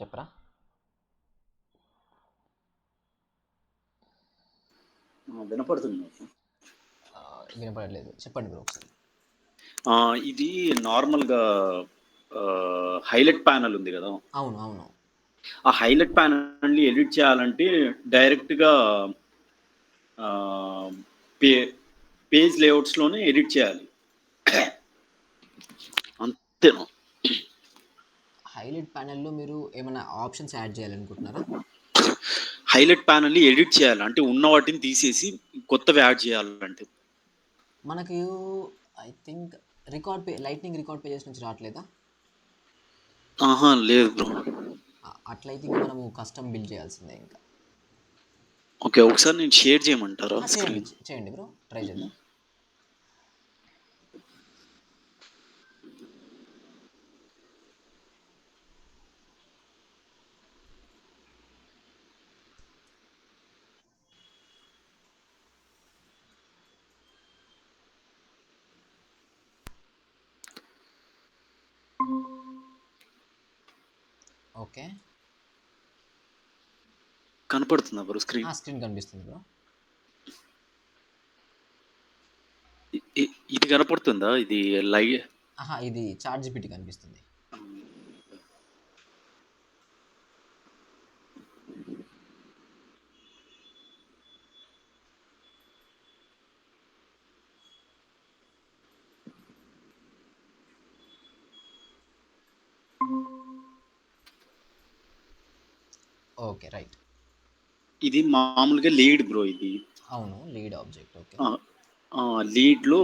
చెప్పరా? వినపడుతుంది నాకు. వినపడలేదు, చెప్పండి బ్రో ఒకసారి. ఇది నార్మల్‌గా హైలైట్ ప్యానెల్ ఉంది గదా! అవును, అవును. ఆ హైలైట్ ప్యానెల్‌ని ఎడిట్ చేయాలంటే డైరెక్ట్‌గా ఆహ్, పే పేజ్ లేఅవుట్స్‌లోనే ఎడిట్ చేయాలి. అంతేనా? హైలైట్ ప్యానెల్‌లో మీరు ఏమైనా ఆప్షన్స్ యాడ్ చేయాలనుకుంటున్నారా? హైలైట్ ప్యానెల్‌ని ఎడిట్ చేయాలి. అంటే ఉన్న వాటిని తీసేసి కొత్తవి యాడ్ చేయాలంటే. మనకు I think lightning record pages నుంచి రావట్లేదా? ఆహా! లేదు బ్రో. అట్లయితే ఇంకా మనము కస్టమ్ బిల్డ్ చేయాల్సిందే ఇంకా. ఓకే. ఒకసారి నేను షేర్ చేయమంటారా చేయండి, స్క్రీన్? చేయండి బ్రో, ట్రై చేద్దాం. ఓకే. కనపడుతుందా బ్రో స్క్రీన్? స్క్రీన్ కనిపిస్తుంది బ్రో. ఇది కనపడుతుందా? ఇది లై ఇది చాట్ జీపీటీ కనిపిస్తుంది. Okay, right. ఇది మామూలుగా లీడ్ బ్రో ఇది. అవును, లీడ్ ఆబ్జెక్ట్. ఓకే. లీడ్‌లో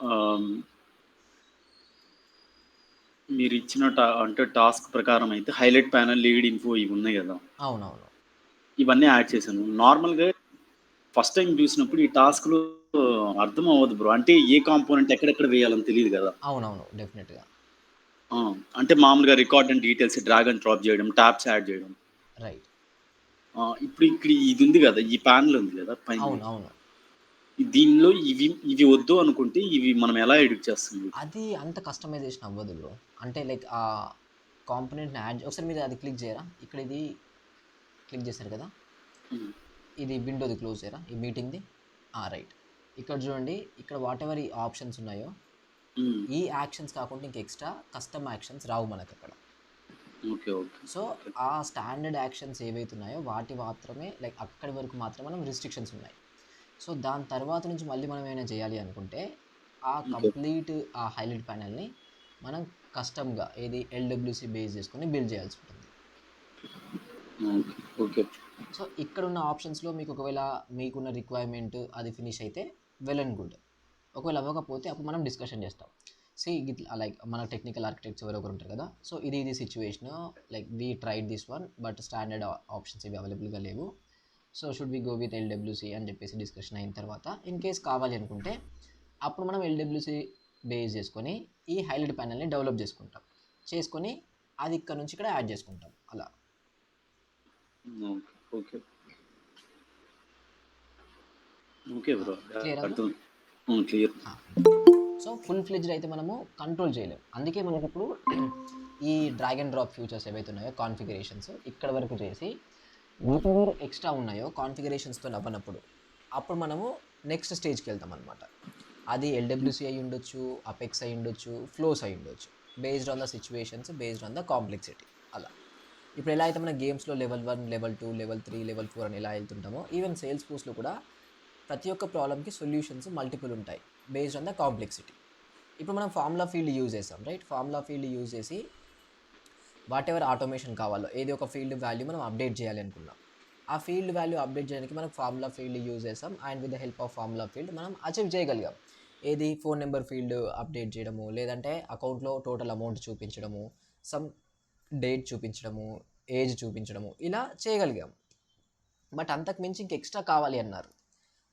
ఆహ్, మీరిచ్చిన అంటే టాస్క్ ప్రకారం అయితే హైలైట్ ప్యానెల్, లీడ్ ఇన్ఫో ఇవి ఉన్నాయి గదా! అవునవును. ఇవన్నీ యాడ్ చేశాను. నార్మల్‌గా ఫస్ట్ టైమ్ చూసినప్పుడు ఈ టాస్క్‌లో అర్థం అవ్వదు బ్రో. అంటే ఏ కాంపోనెంట్ ఎక్కడెక్కడ వేయాలని తెలీదు గదా! అవునవును, డెఫినెట్‌గా. ఆ! అంటే మామూలుగా record and details drag and drop చేయడం, టాబ్స్ యాడ్ చేయడం. రైట్. ఇప్పుడు ఇక్కడ ఇది ఉంది గదా! ఈ ప్యానెల్ ఉంది గదా! పైన. అవును, అవును. దీనిలో ఇవి ఇవి వద్దు అనుకుంటే ఇవి మనం ఎలా ఎడిట్ చేస్తాం వీటిని? అది అంత కస్టమైజేషన్ అవ్వదు బ్రో. అంటే లైక్ కాంపోనెంట్‌ని ఒకసారి మీరు అది క్లిక్ చేయరా? ఇక్కడ ఇది క్లిక్ చేశారు కదా! హ్మ్. ఇది విండోది క్లోజ్ చేయరా? ఈ మీటింగ్‌ది. రైట్. ఇక్కడ చూడండి, ఇక్కడ వాటెవర్ ఈ ఆప్షన్స్ ఉన్నాయో, హ్మ్. ఈ యాక్షన్స్ కాకుండా ఇంక ఎక్స్‌ట్రా కస్టమ్ యాక్షన్స్ రావు మనకక్కడ. ఓకే. ఓకే. So, okay. ఆ స్టాండర్డ్ యాక్షన్స్ ఏవైతే ఉన్నాయో వాటి మాత్రమే, లైక్ అక్కడి వరకు మాత్రమే మనం రిస్ట్రిక్షన్స్ ఉన్నాయి. సో, దాని తర్వాత నుంచి మళ్ళీ మనం ఏమైనా చేయాలి అనుకుంటే, ఓకే. కంప్లీట్ హైలైట్ ప్యానెల్‌ని మనం కస్టమ్‌గా ఏది ఎల్‌డబ్ల్యూసీ బేస్ చేసుకొని బిల్డ్ చేయాల్సి ఉంటుంది. ఓకే. ఓకే. సో, ఇక్కడున్న ఆప్షన్స్‌లో మీకు ఒకవేళ మీకున్న రిక్వైర్మెంట్ అది ఫినిష్ అయితే వెల్ అండ్ గుడ్. ఒకవేళ అవ్వకపోతే అప్పుడు మనం డిస్కషన్ చేస్తాం. ఇట్లా లైక్ మన టెక్నికల్ ఆర్కిటెక్ట్స్ ఎవరొకరు ఉంటారు కదా! సో, ఇది situation, like we tried this one but standard options ఇవి అవైలబుల్‌గా లేవు. So, should we go with LWC అని చెప్పేసి డిస్కషన్ అయిన తర్వాత ఇన్ కేస్ కావాలి అనుకుంటే అప్పుడు మనం ఎల్‌డబ్ల్యూసీ బేస్ చేసుకొని ఈ హైలైట్ ప్యానెల్‌ని డెవలప్ చేసుకుంటాం. చేసుకొని అది ఇక్కడ నుంచి ఇక్కడ యాడ్ చేసుకుంటాం అలా. ఓకే. ఓకే. Okay bro. క్లియరా బ్రో? అర్థం. Hmm. Clear. So, full fledged అయితే మనము కంట్రోల్ చేయలేం. అందుకే మనకిప్పుడు ఈ డ్రాగ్ అండ్ డ్రాప్ ఫ్యూచర్స్ ఏవైతే ఉన్నాయో కాన్ఫిగరేషన్స్ ఇక్కడ వరకు చేసి వాటెవర్ ఎక్స్ట్రా ఉన్నాయో కాన్ఫిగరేషన్స్తో అవ్వనప్పుడు అప్పుడు మనము నెక్స్ట్ స్టేజ్కి వెళ్తాం అనమాట. అది ఎల్‌డబ్ల్యూసీ అయి ఉండొచ్చు, అపెక్స్ అయి ఉండొచ్చు, ఫ్లోస్ అయి ఉండొచ్చు. Based on the situations, based on the complexity అలా. ఇప్పుడు ఎలా అయితే మన గేమ్స్‌లో లెవెల్ 1, లెవెల్ 2, లెవెల్ 3, లెవెల్ 4 అని ఎలా వెళ్తుంటామో, ఈవెన్ సేల్స్ ఫోర్స్‌లో కూడా ప్రతి ఒక్క ప్రాబ్లమ్‌కి సొల్యూషన్స్ మల్టిపుల్ ఉంటాయి బేస్డ్ ఆన్ ద కాంప్లెక్సిటీ. ఇప్పుడు మనం ఫార్ములా ఫీల్డ్ యూజ్ చేసాం, రైట్? ఫార్ములా ఫీల్డ్ యూజ్ చేసి వాట్ ఎవర్ ఆటోమేషన్ కావాలో ఏది ఒక ఫీల్డ్ వాల్యూ మనం అప్డేట్ చేయాలి అనుకున్నాం. ఆ ఫీల్డ్ వాల్యూ అప్డేట్ చేయడానికి మనం ఫార్ములా ఫీల్డ్ యూజ్ చేసాం and with the help of formula field మనం అచీవ్ చేయగలిగాం. ఏది ఫోన్ నెంబర్ ఫీల్డ్ అప్డేట్ చేయడము, లేదంటే అకౌంట్లో టోటల్ అమౌంట్ చూపించడము, సమ్ డేట్ చూపించడము, ఏజ్ చూపించడము, ఇలా చేయగలిగాం. బట్ అంతకు మించి ఇంక ఎక్స్ట్రా కావాలి అన్నారు.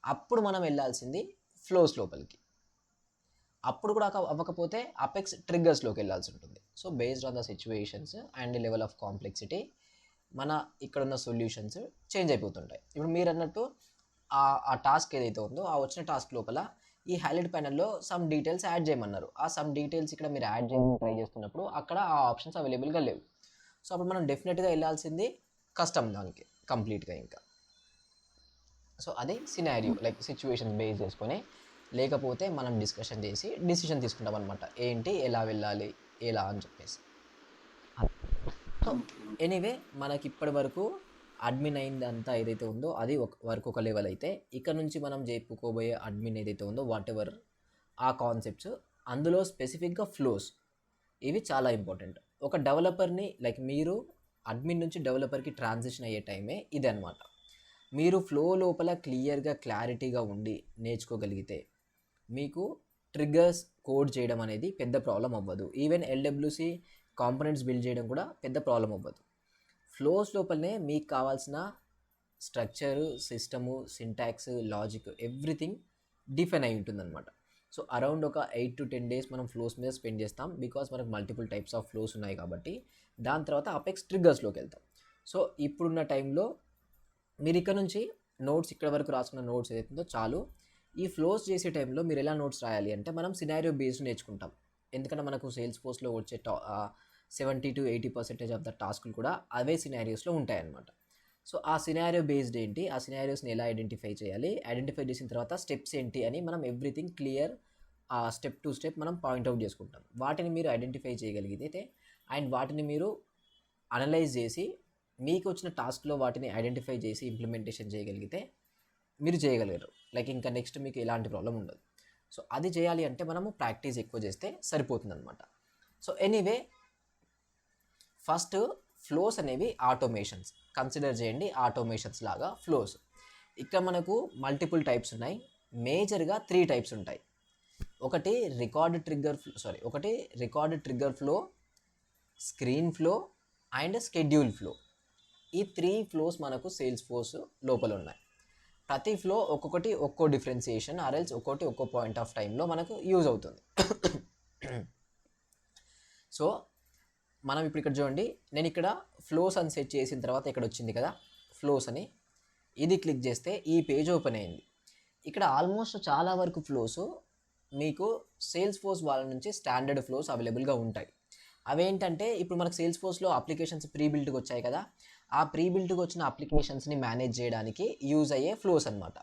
అప్పుడు మనం వెళ్ళాల్సింది ఫ్లోస్ లోపలికి. అప్పుడు కూడా అవ్వకపోతే అపెక్స్ ట్రిగ్గర్స్లోకి వెళ్ళాల్సి ఉంటుంది. So, based on the situations and level of complexity మన ఇక్కడున్న సొల్యూషన్స్ చేంజ్ అయిపోతుంటాయి. ఇప్పుడు మీరు అన్నట్టు ఆ టాస్క్ ఏదైతే ఉందో ఆ వచ్చిన టాస్క్ లోపల ఈ హైలైట్ ప్యానెల్లో సమ్ డీటెయిల్స్ యాడ్ చేయమన్నారు. ఆ సమ్ డీటెయిల్స్ ఇక్కడ మీరు యాడ్ చేయమని ట్రై చేస్తున్నప్పుడు అక్కడ ఆ ఆప్షన్స్ అవైలబుల్గా లేవు. సో అప్పుడు మనం డెఫినెట్గా వెళ్ళాల్సింది కష్టం దానికి కంప్లీట్గా ఇంకా. సో అది సినారియో లైక్ సిచ్యువేషన్ బేస్ చేసుకొని, లేకపోతే మనం డిస్కషన్ చేసి డిసిషన్ తీసుకుంటాం అనమాట, ఏంటి ఎలా వెళ్ళాలి ఎలా అని చెప్పేసి. సో ఎనీవే మనకి ఇప్పటి వరకు అడ్మిన్ అయిందంతా ఏదైతే ఉందో అది వరకు ఒక లెవెల్ అయితే, ఇక్కడ నుంచి మనం చెప్పుకోబోయే అడ్మిన్ ఏదైతే ఉందో వాట్ ఎవర్ ఆ కాన్సెప్ట్స్, అందులో స్పెసిఫిక్గా ఫ్లోస్ ఇవి చాలా ఇంపార్టెంట్. ఒక డెవలపర్ని లైక్ మీరు అడ్మిన్ నుంచి డెవలపర్కి ట్రాన్సిషన్ అయ్యే టైమే ఇది అనమాట. మీరు ఫ్లో లోపల క్లియర్గా క్లారిటీగా ఉండి నేర్చుకోగలిగితే మీకు ట్రిగ్గర్స్ కోడ్ చేయడం అనేది పెద్ద ప్రాబ్లం అవ్వదు. ఈవెన్ ఎల్డబ్ల్యూసి కాంపోనెంట్స్ బిల్డ్ చేయడం కూడా పెద్ద ప్రాబ్లం అవ్వదు. ఫ్లోస్ లోపలనే మీకు కావాల్సిన structure, system, syntax, logic everything define అయి ఉంటుందన్నమాట. సో అరౌండ్ ఒక 8 to 10 days మనం ఫ్లోస్ మీద స్పెండ్ చేస్తాం, బికాస్ మనకు మల్టిపుల్ టైప్స్ ఆఫ్ ఫ్లోస్ ఉన్నాయి కాబట్టి. దాని తర్వాత అపెక్స్ ట్రిగ్గర్స్లోకి వెళ్తాం. సో ఇప్పుడున్న టైంలో మీరు ఇక్కడ నుంచి నోట్స్ ఇక్కడ వరకు రాసుకున్న నోట్స్ ఏదైతుందో చాలు. ఈ ఫ్లోస్ చేసే టైంలో మీరు ఎలా నోట్స్ రాయాలి అంటే మనం సినారియో బేస్డ్ నేర్చుకుంటాం. ఎందుకంటే మనకు సేల్స్ ఫోర్స్లో వచ్చే 70 to 80% ఆఫ్ ద టాస్క్లు కూడా అవే సినారియోస్లో ఉంటాయన్నమాట. సో ఆ సినారియో బేస్డ్ ఏంటి, ఆ సినారియోస్ని ఎలా ఐడెంటిఫై చేయాలి, ఐడెంటిఫై చేసిన తర్వాత స్టెప్స్ ఏంటి అని మనం everything clear step to step మనం పాయింట్అవుట్ చేసుకుంటాం. వాటిని మీరు ఐడెంటిఫై చేయగలిగితే అండ్ వాటిని మీరు అనలైజ్ చేసి మీకు వచ్చిన టాస్క్లో వాటిని ఐడెంటిఫై చేసి ఇంప్లిమెంటేషన్ చేయగలిగితే మీరు చేయగలరు. లైక్ ఇంకా నెక్స్ట్ మీకు ఎలాంటి ప్రాబ్లం ఉండదు. సో అది చేయాలి అంటే మనము ప్రాక్టీస్ ఎక్కువ చేస్తే సరిపోతుంది అనమాట. సో ఎనీవే ఫస్ట్ ఫ్లోస్ అనేవి ఆటోమేషన్స్ కన్సిడర్ చేయండి. ఆటోమేషన్స్ లాగా ఫ్లోస్ ఇక్కడ మనకు మల్టిపుల్ టైప్స్ ఉన్నాయి. మేజర్గా 3 టైప్స్ ఉంటాయి. ఒకటి record trigger flow, screen flow and schedule flow. ఈ 3 ఫ్లోస్ మనకు సేల్స్ ఫోర్స్ లోపల ఉన్నాయి. ప్రతి ఫ్లో ఒక్కొక్కటి ఒక్కో డిఫరెన్సియేషన్ ఆర్ఎల్స్ ఒక్కొక్కటి ఒక్కో పాయింట్ ఆఫ్ టైంలో మనకు యూజ్ అవుతుంది. సో మనం ఇప్పుడు ఇక్కడ చూడండి, నేను ఇక్కడ ఫ్లోస్ అని సెట్ చేసిన తర్వాత ఇక్కడ వచ్చింది కదా ఫ్లోస్ అని, ఇది క్లిక్ చేస్తే ఈ పేజ్ ఓపెన్ అయింది. ఇక్కడ ఆల్మోస్ట్ చాలా వరకు ఫ్లోస్ మీకు సేల్స్ ఫోర్స్ వాళ్ళ నుంచి స్టాండర్డ్ ఫ్లోస్ అవైలబుల్గా ఉంటాయి. అవేంటంటే ఇప్పుడు మనకు సేల్స్ ఫోర్స్లో అప్లికేషన్స్ ప్రీ బిల్డ్గా వచ్చాయి కదా, ఆ ప్రీ బిల్డ్గా వచ్చిన అప్లికేషన్స్ని మేనేజ్ చేయడానికి యూజ్ అయ్యే ఫ్లోస్ అనమాట.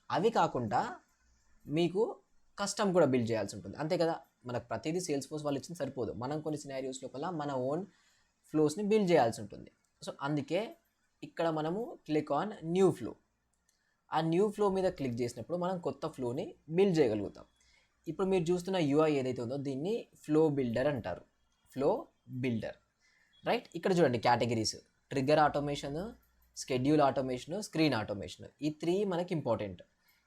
అవి కాకుండా మీకు కస్టమ్ కూడా బిల్డ్ చేయాల్సి ఉంటుంది, అంతే కదా. మనకు ప్రతిదీ సేల్స్ ఫోర్స్ వాళ్ళు ఇచ్చిన సరిపోదు, మనం కొన్ని సినారియోస్ లోపల మన ఓన్ ఫ్లోస్ని బిల్డ్ చేయాల్సి ఉంటుంది. సో అందుకే ఇక్కడ మనము క్లిక్ ఆన్ న్యూ ఫ్లో. ఆ న్యూ ఫ్లో మీద క్లిక్ చేసినప్పుడు మనం కొత్త ఫ్లోని బిల్డ్ చేయగలుగుతాం. ఇప్పుడు మీరు చూస్తున్న యూఐ ఏదైతే ఉందో దీన్ని ఫ్లో బిల్డర్ అంటారు. Flow builder, right. ఇక్కడ చూడండి categories: trigger automation, schedule automation, screen automation. ఈ 3 మనకి ఇంపార్టెంట్.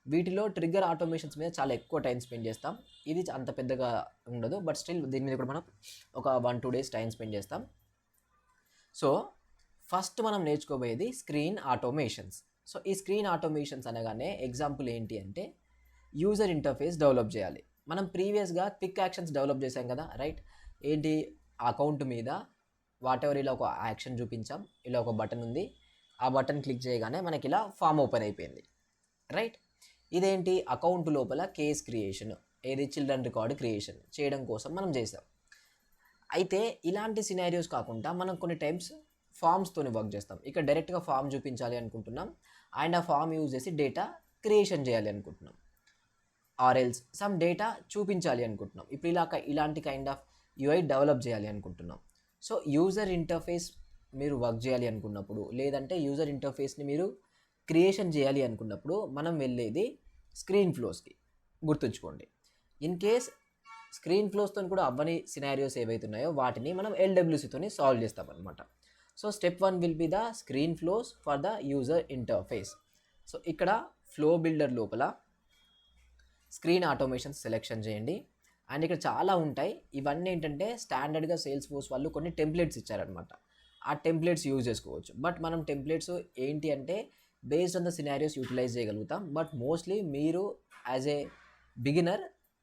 వీటిలో ట్రిగ్గర్ ఆటోమేషన్స్ మీద చాలా ఎక్కువ టైం స్పెండ్ చేస్తాం. ఇది అంత పెద్దగా ఉండదు, బట్ స్టిల్ దీని మీద కూడా మనం ఒక 1-2 days టైం స్పెండ్ చేస్తాం. సో ఫస్ట్ మనం నేర్చుకోబోయేది స్క్రీన్ ఆటోమేషన్స్. సో ఈ స్క్రీన్ ఆటోమేషన్స్ అనగానే ఎగ్జాంపుల్ ఏంటి అంటే యూజర్ ఇంటర్ఫేస్ డెవలప్ చేయాలి. మనం ప్రీవియస్గా క్విక్ యాక్షన్స్ డెవలప్ చేసాం కదా, రైట్. ఏంటి, అకౌంట్ మీద వాట్ ఎవర్ ఇలా ఒక యాక్షన్ చూపించాం, ఇలా ఒక బటన్ ఉంది, ఆ బటన్ క్లిక్ చేయగానే మనకి ఇలా ఫామ్ ఓపెన్ అయిపోయింది, రైట్. ఇదేంటి, అకౌంట్ లోపల కేస్ క్రియేషన్, ఏది చిల్డ్రన్ రికార్డ్ క్రియేషన్ చేయడం కోసం మనం చేసాం. అయితే ఇలాంటి సినారియోస్ కాకుండా మనం కొన్ని టైమ్స్ ఫామ్స్తోని వర్క్ చేస్తాం. ఇక్కడ డైరెక్ట్గా ఫామ్ చూపించాలి అనుకుంటున్నాం అండ్ ఆ ఫామ్ యూజ్ చేసి డేటా క్రియేషన్ చేయాలి అనుకుంటున్నాం, ఆర్ఎల్స్ సమ్ డేటా చూపించాలి అనుకుంటున్నాం. ఇప్పుడు ఇలాంటి కైండ్ ఆఫ్ యూఐ డెవలప్ చేయాలి అనుకుంటున్నాం. సో యూజర్ ఇంటర్ఫేస్ మీరు వర్క్ చేయాలి అనుకున్నప్పుడు, లేదంటే యూజర్ ఇంటర్ఫేస్ని మీరు క్రియేషన్ చేయాలి అనుకున్నప్పుడు మనం వెళ్ళేది స్క్రీన్ ఫ్లోస్కి. గుర్తుంచుకోండి, ఇన్ కేస్ స్క్రీన్ ఫ్లోస్తో కూడా అవ్వని సినారియోస్ ఏవైతున్నాయో వాటిని మనం ఎల్డబ్ల్యూసీతోని సాల్వ్ చేస్తామన్నమాట. So step 1 will be the screen flows for the user interface. So ఇక్కడ ఫ్లో బిల్డర్ లోపల స్క్రీన్ ఆటోమేషన్ సెలెక్షన్ చేయండి. అండ్ ఇక్కడ చాలా ఉంటాయి. ఇవన్నీ ఏంటంటే స్టాండర్డ్గా సేల్స్ ఫోర్స్ వాళ్ళు కొన్ని టెంప్లెట్స్ ఇచ్చారనమాట. ఆ టెంప్లెట్స్ యూజ్ చేసుకోవచ్చు. బట్ మనం టెంప్లెట్స్ ఏంటి అంటే based on the scenarios utilize చేయగలుగుతాం. బట్ మోస్ట్లీ మీరు యాజ్ ఏ బిగినర్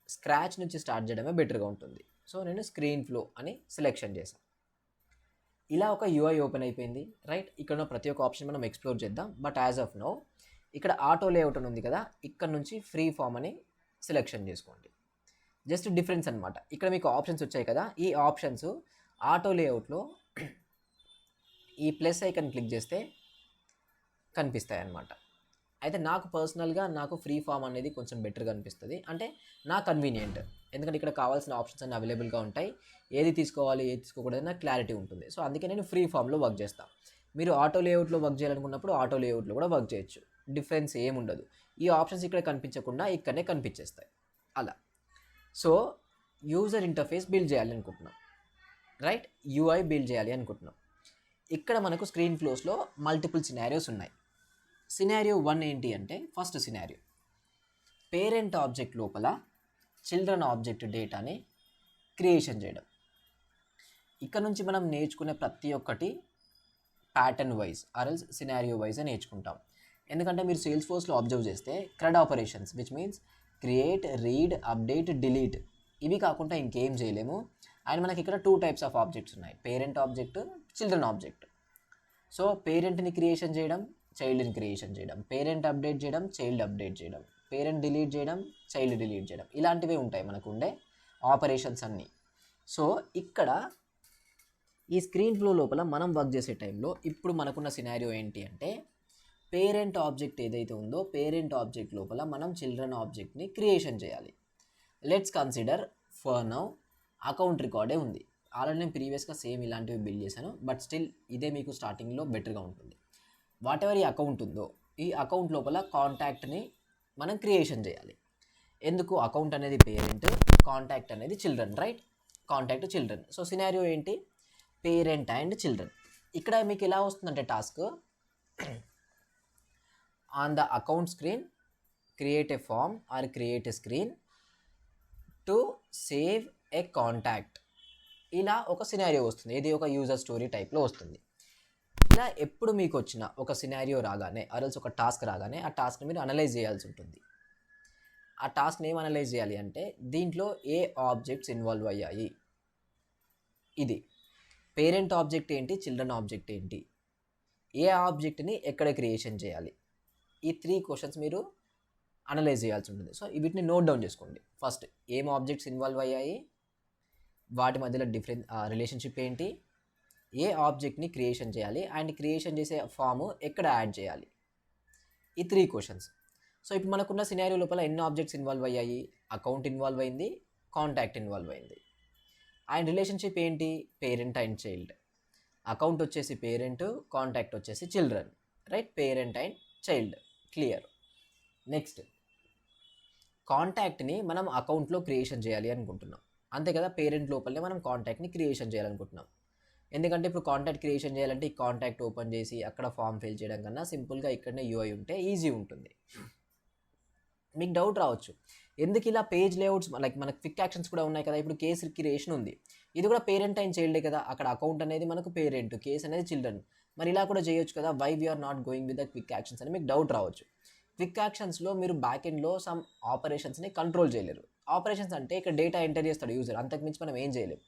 స్క్రాచ్ నుంచి స్టార్ట్ చేయడమే బెటర్గా ఉంటుంది. సో నేను స్క్రీన్ ఫ్లో అని సెలెక్షన్ చేశాను. ఇలా ఒక యూఐ ఓపెన్ అయిపోయింది, రైట్. ఇక్కడ ఉన్న ప్రతి ఒక్క ఆప్షన్ మనం ఎక్స్ప్లోర్ చేద్దాం. బట్ యాజ్ ఆఫ్ నో ఇక్కడ ఆటో లేఅవుట్ అని ఉంది కదా, ఇక్కడ నుంచి ఫ్రీ ఫామ్ అని సెలెక్షన్ చేసుకోండి. జస్ట్ డిఫరెన్స్ అనమాట. ఇక్కడ మీకు ఆప్షన్స్ వచ్చాయి కదా, ఈ ఆప్షన్స్ ఆటో లేఅవుట్లో ఈ ప్లస్ ఐకన్ క్లిక్ చేస్తే కనిపిస్తాయి అన్నమాట. అయితే నాకు పర్సనల్గా నాకు ఫ్రీ ఫామ్ అనేది కొంచెం బెటర్గా అనిపిస్తుంది, అంటే నా కన్వీనియంట్. ఎందుకంటే ఇక్కడ కావాల్సిన ఆప్షన్స్ అన్ని అవైలబుల్గా ఉంటాయి, ఏది తీసుకోవాలి ఏది తీసుకోకూడదు నాకు క్లారిటీ ఉంటుంది. సో అందుకే నేను ఫ్రీ ఫామ్లో వర్క్ చేస్తాను. మీరు ఆటో లేఅవుట్లో వర్క్ చేయాలనుకున్నప్పుడు ఆటో లేఅవుట్లో కూడా వర్క్ చేయొచ్చు, డిఫరెన్స్ ఏముండదు. ఈ ఆప్షన్స్ ఇక్కడ కనిపించకుండా ఇక్కడనే కనిపించేస్తాయి అలా. సో యూజర్ ఇంటర్ఫేస్ బిల్డ్ చేయాలి అనుకుంటున్నాం, రైట్, యూఐ బిల్డ్ చేయాలి అనుకుంటున్నాం. ఇక్కడ మనకు స్క్రీన్ ఫ్లోస్లో మల్టిపుల్ సినారియోస్ ఉన్నాయి. సినారియో 1 ఏంటి అంటే, ఫస్ట్ సినారియో పేరెంట్ ఆబ్జెక్ట్ లోపల చిల్డ్రన్ ఆబ్జెక్ట్ డేటాని క్రియేషన్ చేయడం. ఇక్కడ నుంచి మనం నేర్చుకునే ప్రతి ఒక్కటి pattern wise or else scenario wise నేర్చుకుంటాం. ఎందుకంటే మీరు సేల్స్ ఫోర్స్లో అబ్జర్వ్ చేస్తే CRUD operations which means create, read, update, delete, ఇవి కాకుండా ఇంకేం చేయలేము. అండ్ మనకి ఇక్కడ 2 టైప్స్ ఆఫ్ ఆబ్జెక్ట్స్ ఉన్నాయి, parent object, children object. So పేరెంట్ని క్రియేషన్ చేయడం, చైల్డ్ని క్రియేషన్ చేయడం, పేరెంట్ అప్డేట్ చేయడం, చైల్డ్ అప్డేట్ చేయడం, పేరెంట్ డిలీట్ చేయడం, చైల్డ్ డిలీట్ చేయడం, ఇలాంటివే ఉంటాయి మనకు ఉండే ఆపరేషన్స్ అన్నీ. సో ఇక్కడ ఈ స్క్రీన్ ఫ్లో లోపల మనం వర్క్ చేసే టైంలో ఇప్పుడు మనకున్న సినారియో ఏంటి అంటే, పేరెంట్ ఆబ్జెక్ట్ ఏదైతే ఉందో పేరెంట్ ఆబ్జెక్ట్ లోపల మనం చిల్డ్రన్ ఆబ్జెక్ట్ని క్రియేషన్ చేయాలి. Let's consider for now account రికార్డే ఉంది. ఆల్రెడీ నేను ప్రీవియస్గా సేమ్ ఇలాంటివి బిల్డ్ చేశాను, బట్ స్టిల్ ఇదే మీకు స్టార్టింగ్లో బెటర్గా ఉంటుంది. వాట్ ఎవర్ ఈ అకౌంట్ ఉందో ఈ అకౌంట్ లోపల కాంటాక్ట్ని మనం క్రియేషన్ చేయాలి. ఎందుకు, అకౌంట్ అనేది పేరెంట్, కాంటాక్ట్ అనేది children, right, contact children. So scenario ఏంటి, పేరెంట్ అండ్ చిల్డ్రన్. ఇక్కడ మీకు ఎలా వస్తుందంటే task, on the account screen create a form or create a screen to save a contact, ఇలా ఒక సినారియో వస్తుంది. ఇది ఒక యూజర్ స్టోరీ టైప్లో వస్తుంది. ఇలా ఎప్పుడు మీకు వచ్చిన ఒక సినారియో రాగానే ఆర్ఎల్స్ ఒక టాస్క్ రాగానే ఆ టాస్క్ని మీరు అనలైజ్ చేయాల్సి ఉంటుంది. ఆ టాస్క్ని ఏం అనలైజ్ చేయాలి అంటే, దీంట్లో ఏ ఆబ్జెక్ట్స్ ఇన్వాల్వ్ అయ్యాయి, ఇది పేరెంట్ ఆబ్జెక్ట్ ఏంటి, చిల్డ్రన్ ఆబ్జెక్ట్ ఏంటి, ఏ ఆబ్జెక్ట్ని ఎక్కడ క్రియేషన్ చేయాలి, ఈ 3 క్వశ్చన్స్ మీరు అనలైజ్ చేయాల్సి ఉంటుంది. సో వీటిని నోట్ డౌన్ చేసుకోండి. ఫస్ట్ ఏం ఆబ్జెక్ట్స్ ఇన్వాల్వ్ అయ్యాయి, వాటి మధ్యలో రిలేషన్షిప్ ఏంటి, ఏ ఆబ్జెక్ట్ని క్రియేషన్ చేయాలి, అండ్ క్రియేషన్ చేసే ఫాము ఎక్కడ యాడ్ చేయాలి, ఈ 3 క్వశ్చన్స్. సో ఇప్పుడు మనకున్న సినారియో లోపల ఎన్ని ఆబ్జెక్ట్స్ ఇన్వాల్వ్ అయ్యాయి, అకౌంట్ ఇన్వాల్వ్ అయింది, కాంటాక్ట్ ఇన్వాల్వ్ అయింది, అండ్ రిలేషన్షిప్ ఏంటి, పేరెంట్ అండ్ చైల్డ్. అకౌంట్ వచ్చేసి పేరెంట్, కాంటాక్ట్ వచ్చేసి children, right, parent and child, clear. Next కాంటాక్ట్ని మనం అకౌంట్లో క్రియేషన్ చేయాలి అనుకుంటున్నాం, అంతే కదా, పేరెంట్ లోపలనే మనం కాంటాక్ట్ని క్రియేషన్ చేయాలనుకుంటున్నాం. ఎందుకంటే ఇప్పుడు కాంటాక్ట్ క్రియేషన్ చేయాలంటే ఈ కాంటాక్ట్ ఓపెన్ చేసి అక్కడ ఫామ్ ఫిల్ చేయడం కన్నా సింపుల్గా ఇక్కడనే యూఐ ఉంటే ఈజీ ఉంటుంది. మీకు డౌట్ రావచ్చు, ఎందుకు ఇలా పేజ్ లేఅవుట్స్ లైక్ మనకు క్విక్ యాక్షన్స్ కూడా ఉన్నాయి కదా, ఇప్పుడు కేస్ క్రియేషన్ ఉంది, ఇది కూడా పేరెంట్ అండ్ చైల్డే కదా, అక్కడ అకౌంట్ అనేది మనకు పేరెంట్, కేస్ అనేది చిల్డ్రన్, మరి ఇలా కూడా చేయొచ్చు కదా, why we're not going with the quick actions అని మీకు డౌట్ రావచ్చు. క్విక్ యాక్షన్స్లో మీరు బ్యాక్ ఎండ్లో సమ్ ఆపరేషన్స్ని కంట్రోల్ చేయలేరు. ఆపరేషన్స్ అంటే ఇక్కడ డేటా ఎంటర్ చేస్తాడు యూజర్, అంతకుమించి మనం ఏం చేయలేము.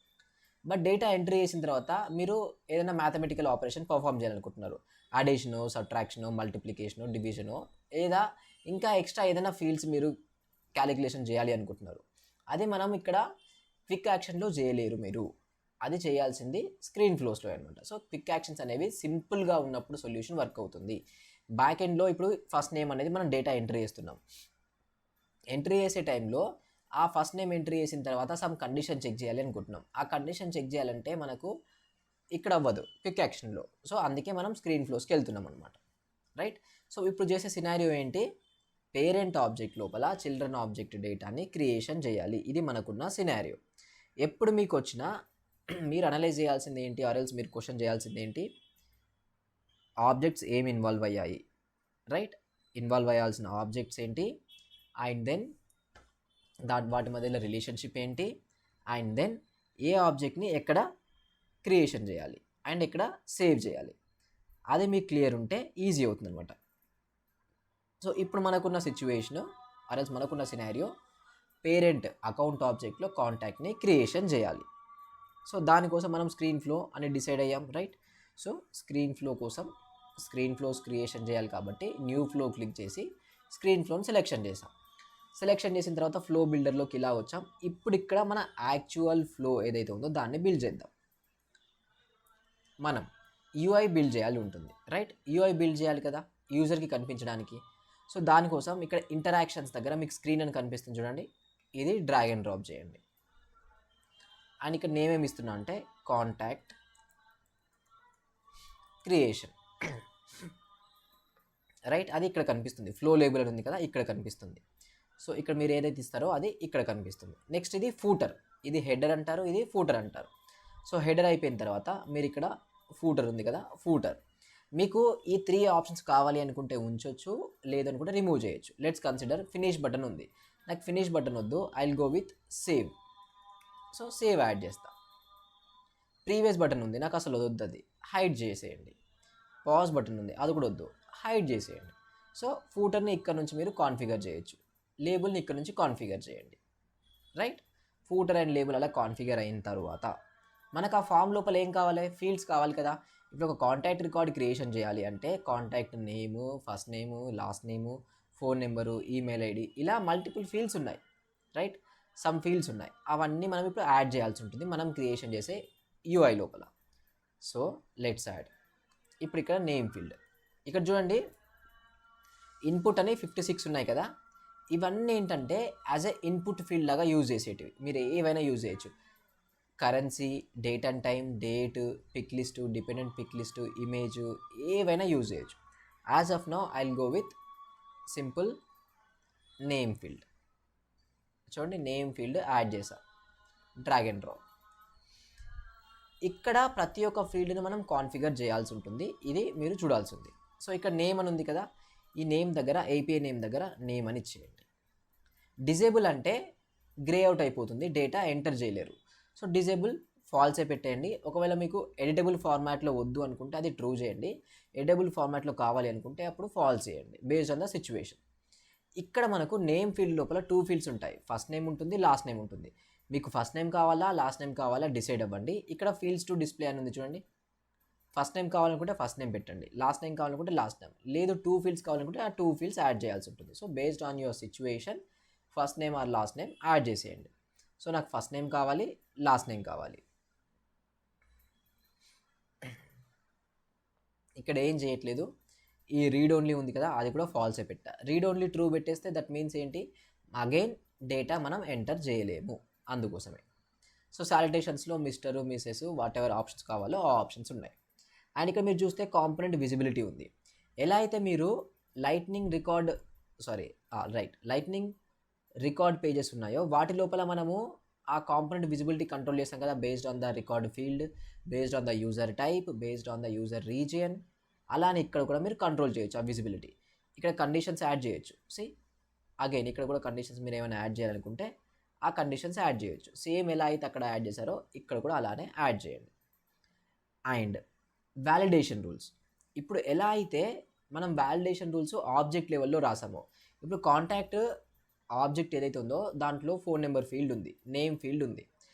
బట్ డేటా ఎంట్రీ చేసిన తర్వాత మీరు ఏదైనా మ్యాథమెటికల్ ఆపరేషన్ పర్ఫామ్ చేయాలనుకుంటున్నారు, అడిషను, సబ్ట్రాక్షను, మల్టిప్లికేషను, డివిజను, లేదా ఇంకా ఎక్స్ట్రా ఏదైనా ఫీల్డ్స్ మీరు క్యాలిక్యులేషన్ చేయాలి అనుకుంటున్నారు, అది మనం ఇక్కడ క్విక్ యాక్షన్లో చేయలేరు మీరు, అది చేయాల్సింది స్క్రీన్ ఫ్లోస్లో అనమాట. సో క్విక్ యాక్షన్స్ అనేవి సింపుల్గా ఉన్నప్పుడు సొల్యూషన్ వర్క్ అవుతుంది. బ్యాక్ ఎండ్లో ఇప్పుడు ఫస్ట్ నేమ్ అనేది మనం డేటా ఎంట్రీ చేస్తున్నాం, ఎంట్రీ చేసే టైంలో ఆ ఫస్ట్ నేమ్ ఎంట్రీ చేసిన తర్వాత సమ్ కండిషన్ చెక్ చేయాలి అనుకుంటున్నాం, ఆ కండిషన్ చెక్ చేయాలంటే మనకు ఇక్కడ అవ్వదు క్విక్ యాక్షన్లో. సో అందుకే మనం స్క్రీన్ ఫ్లోస్కి వెళ్తున్నాం అనమాట, రైట్. సో ఇప్పుడు చేసే సినారియో ఏంటి, పేరెంట్ ఆబ్జెక్ట్ లోపల చిల్డ్రన్ ఆబ్జెక్ట్ డేటాని క్రియేషన్ చేయాలి, ఇది మనకున్న సినారియో. ఎప్పుడు మీకు వచ్చినా మీరు అనలైజ్ చేయాల్సింది ఏంటి, ఆర్ఎల్స్ మీరు క్వశ్చన్ చేయాల్సింది ఏంటి, ఆబ్జెక్ట్స్ ఏమి ఇన్వాల్వ్ అయ్యాయి, రైట్, ఇన్వాల్వ్ అయ్యాల్సిన ఆబ్జెక్ట్స్ ఏంటి, అండ్ దెన్ వాటి మధ్యలో రిలేషన్షిప్ ఏంటి, అండ్ దెన్ ఏ ఆబ్జెక్ట్ని ఎక్కడ క్రియేషన్ చేయాలి అండ్ ఎక్కడ సేవ్ చేయాలి, అది మీకు క్లియర్ ఉంటే ఈజీ అవుతుంది అనమాట. సో ఇప్పుడు మనకున్న సిచ్యువేషను ఆర్ఎల్స్ మనకున్న సినారియో, పేరెంట్ అకౌంట్ ఆబ్జెక్ట్లో కాంటాక్ట్ని క్రియేషన్ చేయాలి. సో దానికోసం మనం స్క్రీన్ ఫ్లో అని డిసైడ్ అయ్యాం, రైట్. సో స్క్రీన్ ఫ్లో కోసం స్క్రీన్ ఫ్లోస్ క్రియేషన్ చేయాలి కాబట్టి న్యూ ఫ్లో క్లిక్ చేసి స్క్రీన్ ఫ్లోని సెలెక్షన్ చేసాం. సెలెక్షన్ చేసిన తర్వాత ఫ్లో బిల్డర్లోకి ఇలా వచ్చాం. ఇప్పుడు ఇక్కడ మన యాక్చువల్ ఫ్లో ఏదైతే ఉందో దాన్ని బిల్డ్ చేద్దాం. మనం యూఐ బిల్డ్ చేయాలి ఉంటుంది, రైట్? యూఐ బిల్డ్ చేయాలి కదా యూజర్కి కనిపించడానికి. సో దానికోసం ఇక్కడ ఇంటరాక్షన్స్ దగ్గర మీకు స్క్రీన్ అని కనిపిస్తుంది చూడండి, ఇది డ్రాగ్ అండ్ డ్రాప్ చేయండి. అండ్ ఇక్కడ నేమ్ ఏమి ఇస్తున్నా అంటే కాంటాక్ట్ క్రియేషన్, రైట్? అది ఇక్కడ కనిపిస్తుంది. ఫ్లో లేబుల్ అని ఉంది కదా, ఇక్కడ కనిపిస్తుంది. సో ఇక్కడ మీరు ఏదైతే ఇస్తారో అది ఇక్కడ కనిపిస్తుంది. నెక్స్ట్ ఇది ఫూటర్, ఇది హెడర్ అంటారు, ఇది ఫూటర్ అంటారు. సో హెడర్ అయిపోయిన తర్వాత మీరు ఇక్కడ ఫూటర్ ఉంది కదా, ఫూటర్ మీకు ఈ 3 ఆప్షన్స్ కావాలి అనుకుంటే ఉంచవచ్చు, లేదనుకుంటే రిమూవ్ చేయొచ్చు. లెట్స్ కన్సిడర్ ఫినిష్ బటన్ ఉంది, నాకు ఫినిష్ బటన్ వద్దు, I will go with save. So save add చేస్తా. ప్రీవియస్ బటన్ ఉంది, నాకు అసలు వద్దు, అది హైడ్ చేసేయండి. పాజ్ బటన్ ఉంది, అది కూడా వద్దు, హైడ్ చేసేయండి. సో ఫూటర్ని ఇక్కడ నుంచి మీరు కాన్ఫిగర్ చేయొచ్చు, లేబుల్ని ఇక్కడ నుంచి కాన్ఫిగర్ చేయండి, రైట్? ఫూటర్ అండ్ లేబుల్ అలా కాన్ఫిగర్ అయిన తర్వాత మనకు ఆ ఫామ్ లోపల ఏం కావాలి? ఫీల్డ్స్ కావాలి కదా. ఇప్పుడు ఒక కాంటాక్ట్ రికార్డ్ క్రియేషన్ చేయాలి అంటే contact name, first name, last name, phone number, email ID, ఇలా మల్టిపుల్ ఫీల్డ్స్ ఉన్నాయి, రైట్? సమ్ ఫీల్డ్స్ ఉన్నాయి, అవన్నీ మనం ఇప్పుడు యాడ్ చేయాల్సి ఉంటుంది మనం క్రియేషన్ చేసే యూఐ లోపల. So let's add. ఇప్పుడు ఇక్కడ నేమ్ ఫీల్డ్, ఇక్కడ చూడండి ఇన్పుట్ అని 56 ఉన్నాయి కదా, ఇవన్నీ ఏంటంటే యాజ్ ఎ ఇన్పుట్ ఫీల్డ్ లాగా యూజ్ చేసేటివి, మీరు ఏవైనా యూజ్ చేయొచ్చు. Currency, date and time, date, pick list, dependent pick list, image, ఏవైనా యూజ్ చేయొచ్చు. As of now I will go with simple name field. చూడండి నేమ్ ఫీల్డ్ యాడ్ చేసా, drag and drop. ఇక్కడ ప్రతి ఒక్క ఫీల్డ్ని మనం కాన్ఫిగర్ చేయాల్సి ఉంటుంది, ఇది మీరు చూడాల్సి ఉంది. సో ఇక్కడ నేమ్ అని ఉంది కదా, ఈ నేమ్ దగ్గర ఏపీఐ నేమ్ దగ్గర నేమ్ అని ఇచ్చేయండి. డిజేబుల్ అంటే గ్రే అవుట్ అయిపోతుంది, డేటా ఎంటర్ చేయలేరు. సో డిజేబుల్ ఫాల్సే పెట్టేయండి. ఒకవేళ మీకు ఎడిటబుల్ ఫార్మాట్లో వద్దు అనుకుంటే అది ట్రూ చేయండి, ఎడిటబుల్ ఫార్మాట్లో కావాలి అనుకుంటే అప్పుడు ఫాల్స్ చేయండి, బేస్డ్ ఆన్ ద సిచ్యువేషన్. ఇక్కడ మనకు నేమ్ ఫీల్డ్ లోపల 2 ఫీల్డ్స్ ఉంటాయి, ఫస్ట్ నేమ్ ఉంటుంది, లాస్ట్ నేమ్ ఉంటుంది. మీకు ఫస్ట్ నేమ్ కావాలా, లాస్ట్ నేమ్ కావాలా డిసైడ్ అవ్వండి. ఇక్కడ ఫీల్డ్స్ టు డిస్ప్లే అని ఉంది చూడండి, ఫస్ట్ నేమ్ కావాలనుకుంటే ఫస్ట్ నేమ్ పెట్టండి, లాస్ట్ నేమ్ కావాలనుకుంటే లాస్ట్ నేమ్, లేదు 2 ఫీల్డ్స్ కావాలనుకుంటే ఆ 2 ఫీల్డ్స్ యాడ్ చేయాల్సి ఉంటుంది. So based on your situation first name or last name add చేసేయండి. సో నాకు ఫస్ట్ నేమ్ కావాలి, లాస్ట్ నేమ్ కావాలి. ఇక్కడ ఏం చేయట్లేదు, ఈ రీడ్ ఓన్లీ ఉంది కదా అది కూడా ఫాల్సే పెట్టా. రీడ్ ఓన్లీ ట్రూ పెట్టేస్తే దట్ మీన్స్ ఏంటి, అగైన్ డేటా మనం ఎంటర్ చేయలేము, అందుకోసమే. సో సాలిటేషన్స్లో mister, Mrs, whatever options కావాలో ఆ ఆప్షన్స్ ఉన్నాయి. అండ్ ఇక్కడ మీరు చూస్తే కాంపోనెంట్ విజిబిలిటీ ఉంది. ఎలా అయితే మీరు లైట్నింగ్ రికార్డ్ పేజెస్ ఉన్నాయో వాటి లోపల మనము ఆ కాంపోనెంట్ విజిబిలిటీ కంట్రోల్ చేస్తాం కదా, based on the record field, based on the user type, based on the user region. అలానే ఇక్కడ కూడా మీరు కంట్రోల్ చేయొచ్చు ఆ విజిబిలిటీ. ఇక్కడ కండిషన్స్ యాడ్ చేయొచ్చు. అగైన్ ఇక్కడ కూడా కండిషన్స్ మీరు ఏమైనా యాడ్ చేయాలనుకుంటే ఆ కండిషన్స్ యాడ్ చేయొచ్చు. సేమ్ ఎలా అయితే అక్కడ యాడ్ చేశారో ఇక్కడ కూడా అలానే యాడ్ చేయండి. అండ్ వ్యాలిడేషన్ రూల్స్, ఇప్పుడు ఎలా అయితే మనం వ్యాలిడేషన్ రూల్స్ ఆబ్జెక్ట్ లెవెల్లో రాసామో, ఇప్పుడు కాంటాక్ట్ ఆబ్జెక్ట్ ఏదైతే ఉందో దాంట్లో ఫోన్ నెంబర్ ఫీల్డ్ ఉంది, నేమ్ ఫీల్డ్ ఉంది,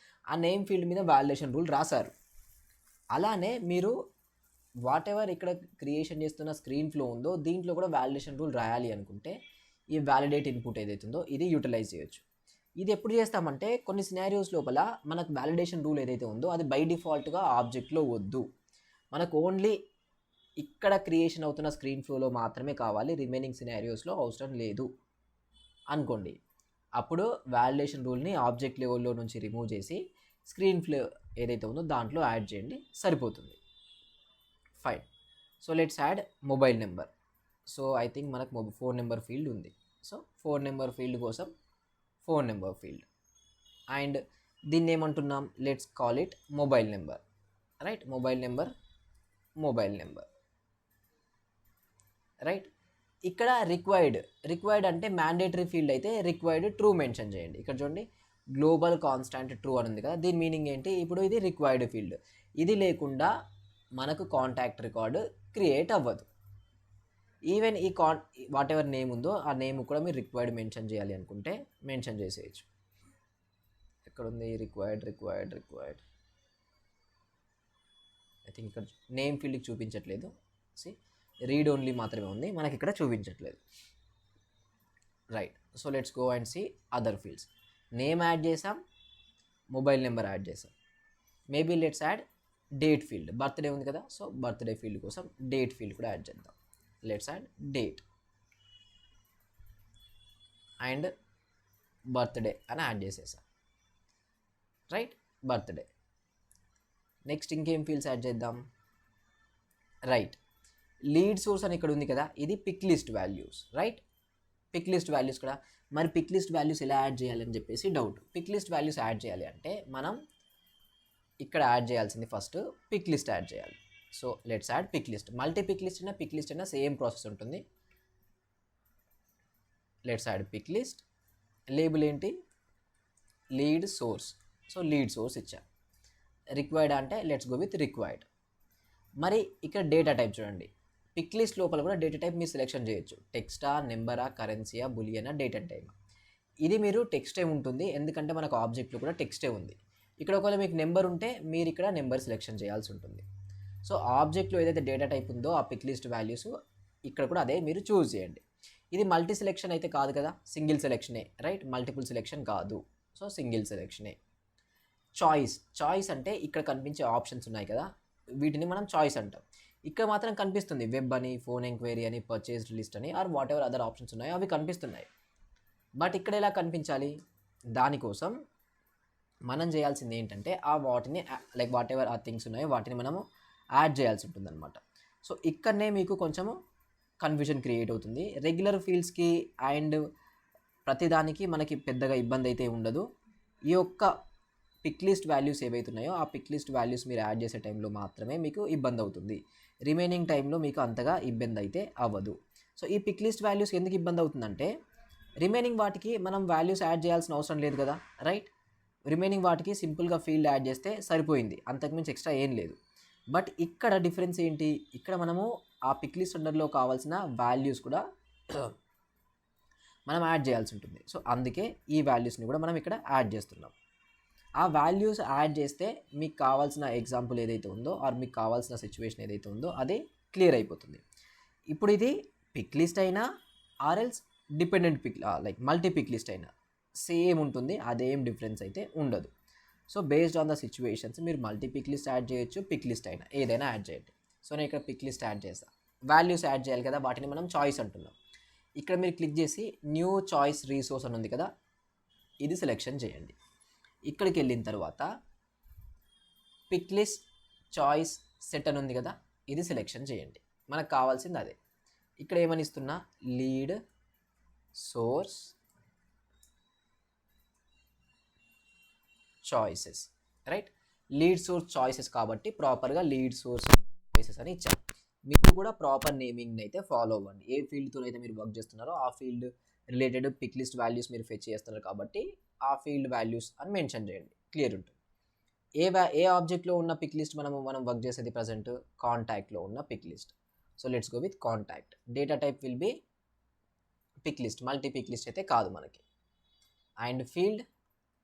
ఆ నేమ్ ఫీల్డ్ మీద వ్యాలిడేషన్ రూల్ రాశారు. అలానే మీరు వాట్ ఎవర్ ఇక్కడ క్రియేషన్ చేస్తున్న స్క్రీన్ ఫ్లో ఉందో దీంట్లో కూడా వ్యాలిడేషన్ రూల్ రాయాలి అనుకుంటే ఈ వ్యాలిడేట్ ఇన్పుట్ ఏదైతే ఉందో ఇది యూటిలైజ్ చేయొచ్చు. ఇది ఎప్పుడు చేస్తామంటే కొన్ని సినారియోస్ లోపల మనకు వ్యాలిడేషన్ రూల్ ఏదైతే ఉందో అది బై డిఫాల్ట్గా ఆబ్జెక్ట్లో వద్దు, మనకు ఓన్లీ ఇక్కడ క్రియేషన్ అవుతున్న స్క్రీన్ ఫ్లోలో మాత్రమే కావాలి, రిమైనింగ్ సినారియోస్లో అవసరం లేదు అనుకోండి. అప్పుడు వ్యాలిడేషన్ రూల్ని ఆబ్జెక్ట్ లెవెల్లో నుంచి రిమూవ్ చేసి స్క్రీన్ ఫ్లో ఏదైతే ఉందో దాంట్లో యాడ్ చేయండి, సరిపోతుంది. Fine. So let's add mobile number. So I think మనకు ఫోన్ నెంబర్ ఫీల్డ్ ఉంది. సో ఫోన్ నెంబర్ ఫీల్డ్ కోసం ఫోన్ నెంబర్ ఫీల్డ్, అండ్ దీన్ని ఏమంటున్నాం, let's call it mobile number, right? Mobile number, right? ఇక్కడ రిక్వైర్డ్ అంటే mandatory field అయితే required true mention చేయండి. ఇక్కడ చూడండి గ్లోబల్ కాన్స్టాంట్ ట్రూ అని ఉంది కదా, దీని మీనింగ్ ఏంటి, ఇప్పుడు ఇది రిక్వైర్డ్ ఫీల్డ్, ఇది లేకుండా మనకు కాంటాక్ట్ రికార్డు క్రియేట్ అవ్వదు. ఈవెన్ ఈ వాట్ ఎవర్ నేమ్ ఉందో ఆ నేమ్ కూడా మీరు రిక్వైర్డ్ మెన్షన్ చేయాలి అనుకుంటే మెన్షన్ చేసేయచ్చు. ఎక్కడ ఉంది రిక్వైర్డ్, ఐ థింక్ ఇక్కడ నేమ్ ఫీల్డ్కి చూపించట్లేదు, రీడ్ ఓన్లీ మాత్రమే ఉంది, మనకి ఇక్కడ చూపించట్లేదు, right? So let's go and see other fields. Name add చేసాం, మొబైల్ నెంబర్ యాడ్ చేసాం, maybe let's add date field, birthday ఉంది కదా, సో బర్త్డే ఫీల్డ్ కోసం డేట్ ఫీల్డ్ కూడా యాడ్ చేద్దాం. Let's add date and birthday అని యాడ్ చేసేసా, right, birthday. Next ఇంకేం ఫీల్డ్స్ యాడ్ చేద్దాం, రైట్, లీడ్ సోర్స్ అని ఇక్కడ ఉంది కదా, ఇది pick list values, right, pick list values కూడా. మరి పిక్ లిస్ట్ వాల్యూస్ ఎలా యాడ్ చేయాలని చెప్పేసి doubt. Pick list values add చేయాలి అంటే మనం ఇక్కడ యాడ్ చేయాల్సింది ఫస్ట్ పిక్ లిస్ట్ యాడ్ చేయాలి. So let's add pick list. Multi pick list అయినా సేమ్ ప్రాసెస్ ఉంటుంది. Let's add pick list. Label ఏంటి, lead source. So lead source ఇచ్చా. రిక్వైర్డ్ అంటే లెట్స్ గో విత్ రిక్వైర్డ్. మరి ఇక్కడ డేటా టైప్ చూడండి, pick list లోపల కూడా డేటా టైప్ మీరు సెలెక్షన్ చేయొచ్చు. టెక్స్టా, నెంబరా, కరెన్సీయా, బులియనా, డేటా టైప్. ఇది మీరు టెక్స్టే ఉంటుంది, ఎందుకంటే మనకు ఆబ్జెక్ట్లో కూడా టెక్స్టే ఉంది. ఇక్కడ ఒకవేళ మీకు నెంబర్ ఉంటే మీరు ఇక్కడ నెంబర్ సెలెక్షన్ చేయాల్సి ఉంటుంది. సో ఆబ్జెక్ట్లో ఏదైతే డేటా టైప్ ఉందో ఆ పిక్ లిస్ట్ వాల్యూస్ ఇక్కడ కూడా అదే మీరు చూస్ చేయండి. ఇది మల్టీ సెలెక్షన్ అయితే కాదు కదా, సింగిల్ సెలెక్షనే, రైట్, మల్టిపుల్ సెలెక్షన్ కాదు. సో సింగిల్ సెలెక్షనే. చాయిస్ అంటే ఇక్కడ కనిపించే ఆప్షన్స్ ఉన్నాయి కదా, వీటిని మనం చాయిస్ అంటాం. ఇక్కడ మాత్రం కనిపిస్తుంది వెబ్ అని, ఫోన్ ఎంక్వైరీ అని, పర్చేస్డ్ లిస్ట్ అని, or whatever other options ఉన్నాయో అవి కనిపిస్తున్నాయి. బట్ ఇక్కడ ఎలా కనిపించాలి, దానికోసం మనం చేయాల్సింది ఏంటంటే ఆ వాటిని లైక్ వాట్ ఎవర్ ఆ థింగ్స్ ఉన్నాయో వాటిని మనము యాడ్ చేయాల్సి ఉంటుంది అనమాట. సో ఇక్కడనే మీకు కొంచెము కన్ఫ్యూజన్ క్రియేట్ అవుతుంది. రెగ్యులర్ ఫీల్డ్స్కి అండ్ ప్రతిదానికి మనకి పెద్దగా ఇబ్బంది అయితే ఉండదు. ఈ యొక్క పిక్ లిస్ట్ వాల్యూస్ ఏవైతే ఉన్నాయో ఆ పిక్ లిస్ట్ వాల్యూస్ మీరు యాడ్ చేసే టైంలో మాత్రమే మీకు ఇబ్బంది అవుతుంది. రిమైనింగ్ టైంలో మీకు అంతగా ఇబ్బంది అయితే అవ్వదు. సో ఈ పిక్ లిస్ట్ వాల్యూస్ ఎందుకు ఇబ్బంది అవుతుందంటే రిమైనింగ్ వాటికి మనం వాల్యూస్ యాడ్ చేయాల్సిన అవసరం లేదు కదా, రైట్. రిమైనింగ్ వాటికి సింపుల్గా ఫీల్డ్ యాడ్ చేస్తే సరిపోయింది, అంతకుమించి ఎక్స్ట్రా ఏం లేదు. బట్ ఇక్కడ డిఫరెన్స్ ఏంటి, ఇక్కడ మనము ఆ పిక్ లిస్ట్ అండర్లో కావాల్సిన వాల్యూస్ కూడా మనం యాడ్ చేయాల్సి ఉంటుంది. సో అందుకే ఈ వాల్యూస్ని కూడా మనం ఇక్కడ యాడ్ చేస్తున్నాం. ఆ వాల్యూస్ యాడ్ చేస్తే మీకు కావాల్సిన ఎగ్జాంపుల్ ఏదైతే ఉందో ఆర్ మీకు కావాల్సిన సిచ్యువేషన్ ఏదైతే ఉందో అది క్లియర్ అయిపోతుంది. ఇప్పుడు ఇది పిక్ లిస్ట్ అయినా or else dependent pick like multi pick list అయినా సేమ్ ఉంటుంది, అదేం డిఫరెన్స్ అయితే ఉండదు. So based on the situations మీరు మల్టీ పిక్ లిస్ట్ యాడ్ చేయొచ్చు, పిక్ లిస్ట్ అయినా ఏదైనా యాడ్ చేయండి. సో నేను ఇక్కడ పిక్ లిస్ట్ యాడ్ చేస్తాను. వాల్యూస్ యాడ్ చేయాలి కదా, వాటిని మనం చాయిస్ అంటున్నాం. ఇక్కడ మీరు క్లిక్ చేసి న్యూ చాయిస్ రీసోర్స్ అని ఉంది కదా, ఇది సెలెక్షన్ చేయండి. ఇక్కడికి వెళ్ళిన తర్వాత పిక్ లిస్ట్ చాయిస్ సెట్ అని ఉంది కదా, ఇది సెలెక్షన్ చేయండి. మనకు కావాల్సింది అదే. ఇక్కడ ఏమని ఇస్తున్నా, lead source choices, right. Lead source choices కాబట్టి ప్రాపర్గా లీడ్ సోర్స్ చాయిసెస్ అని ఇచ్చాను. మీరు కూడా ప్రాపర్ నేమింగ్ని అయితే ఫాలో అవ్వండి. ఏ ఫీల్డ్తో అయితే మీరు వర్క్ చేస్తున్నారో ఆ field related pick list values మీరు ఫెచ్ చేస్తున్నారు కాబట్టి ఆ ఫీల్డ్ వాల్యూస్ అని మెన్షన్ చేయండి, క్లియర్ ఉంటుంది. ఏ ఆబ్జెక్ట్లో ఉన్న పిక్ లిస్ట్ మనం వర్క్ చేసేది ప్రజెంట్ కాంటాక్ట్లో ఉన్న pick list. So let's go with contact. Data type will be pick list, multi pick list అయితే కాదు మనకి. And field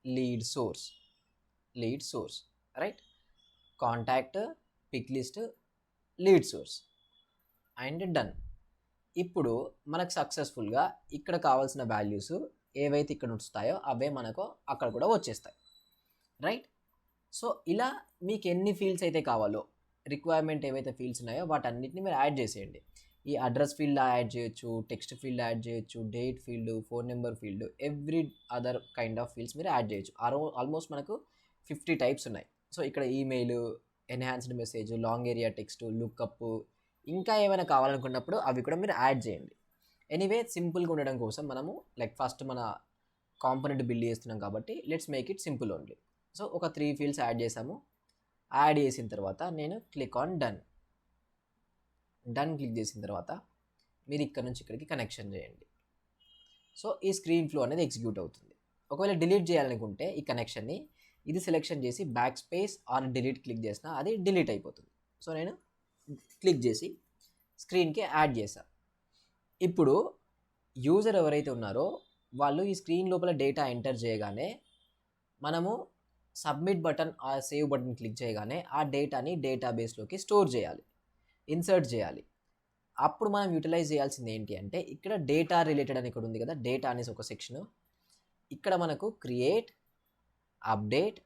lead source, right. Contact, pick list, lead source and done. ఇప్పుడు మనకు సక్సెస్ఫుల్గా ఇక్కడ కావాల్సిన వాల్యూస్ ఏవైతే ఇక్కడ వస్తాయో అవే మనకు అక్కడ కూడా వచ్చేస్తాయి, రైట్. సో ఇలా మీకు ఎన్ని ఫీల్డ్స్ అయితే కావాలో రిక్వైర్మెంట్ ఏవైతే ఫీల్డ్స్ ఉన్నాయో వాటన్నిటిని మీరు యాడ్ చేసేయండి. ఈ అడ్రస్ ఫీల్డ్ యాడ్ చేయొచ్చు, టెక్స్ట్ ఫీల్డ్ యాడ్ చేయొచ్చు, date field, phone number field, every other kind of fields మీరు యాడ్ చేయొచ్చు. ఆల్మోస్ట్ మనకు 50 టైప్స్ ఉన్నాయి. సో ఇక్కడ email, enhanced message, long area text, lookup, ఇంకా ఏమైనా కావాలనుకున్నప్పుడు అవి కూడా మీరు యాడ్ చేయండి. ఎనీవే సింపుల్గా ఉండడం కోసం మనము లైక్ ఫస్ట్ మన కాంపోనెంట్ బిల్డ్ చేస్తున్నాం కాబట్టి let's make it simple only. So ఒక 3 ఫీల్డ్స్ యాడ్ చేసాము. యాడ్ చేసిన తర్వాత నేను క్లిక్ ఆన్ డన్ క్లిక్ చేసిన తర్వాత మీరు ఇక్కడ నుంచి ఇక్కడికి కనెక్షన్ చేయండి. సో ఈ స్క్రీన్ ఫ్లో అనేది ఎగ్జిక్యూట్ అవుతుంది. ఒకవేళ డిలీట్ చేయాలనుకుంటే ఈ కనెక్షన్ని ఇది సెలెక్షన్ చేసి backspace or delete click చేసినా అది డిలీట్ అయిపోతుంది. సో నేను క్లిక్ చేసి స్క్రీన్కి యాడ్ చేశాను. ఇప్పుడు యూజర్ ఎవరైతే ఉన్నారో వాళ్ళు ఈ స్క్రీన్ లోపల డేటా ఎంటర్ చేయగానే మనము సబ్మిట్ బటన్ ఆ సేవ్ బటన్ క్లిక్ చేయగానే ఆ డేటాని డేటాబేస్లోకి స్టోర్ చేయాలి, ఇన్సర్ట్ చేయాలి. అప్పుడు మనం యూటిలైజ్ చేయాల్సింది ఏంటి అంటే ఇక్కడ డేటా రిలేటెడ్ అని ఇక్కడ ఉంది కదా, డేటా అనేసి ఒక సెక్షన్. ఇక్కడ మనకు create, update,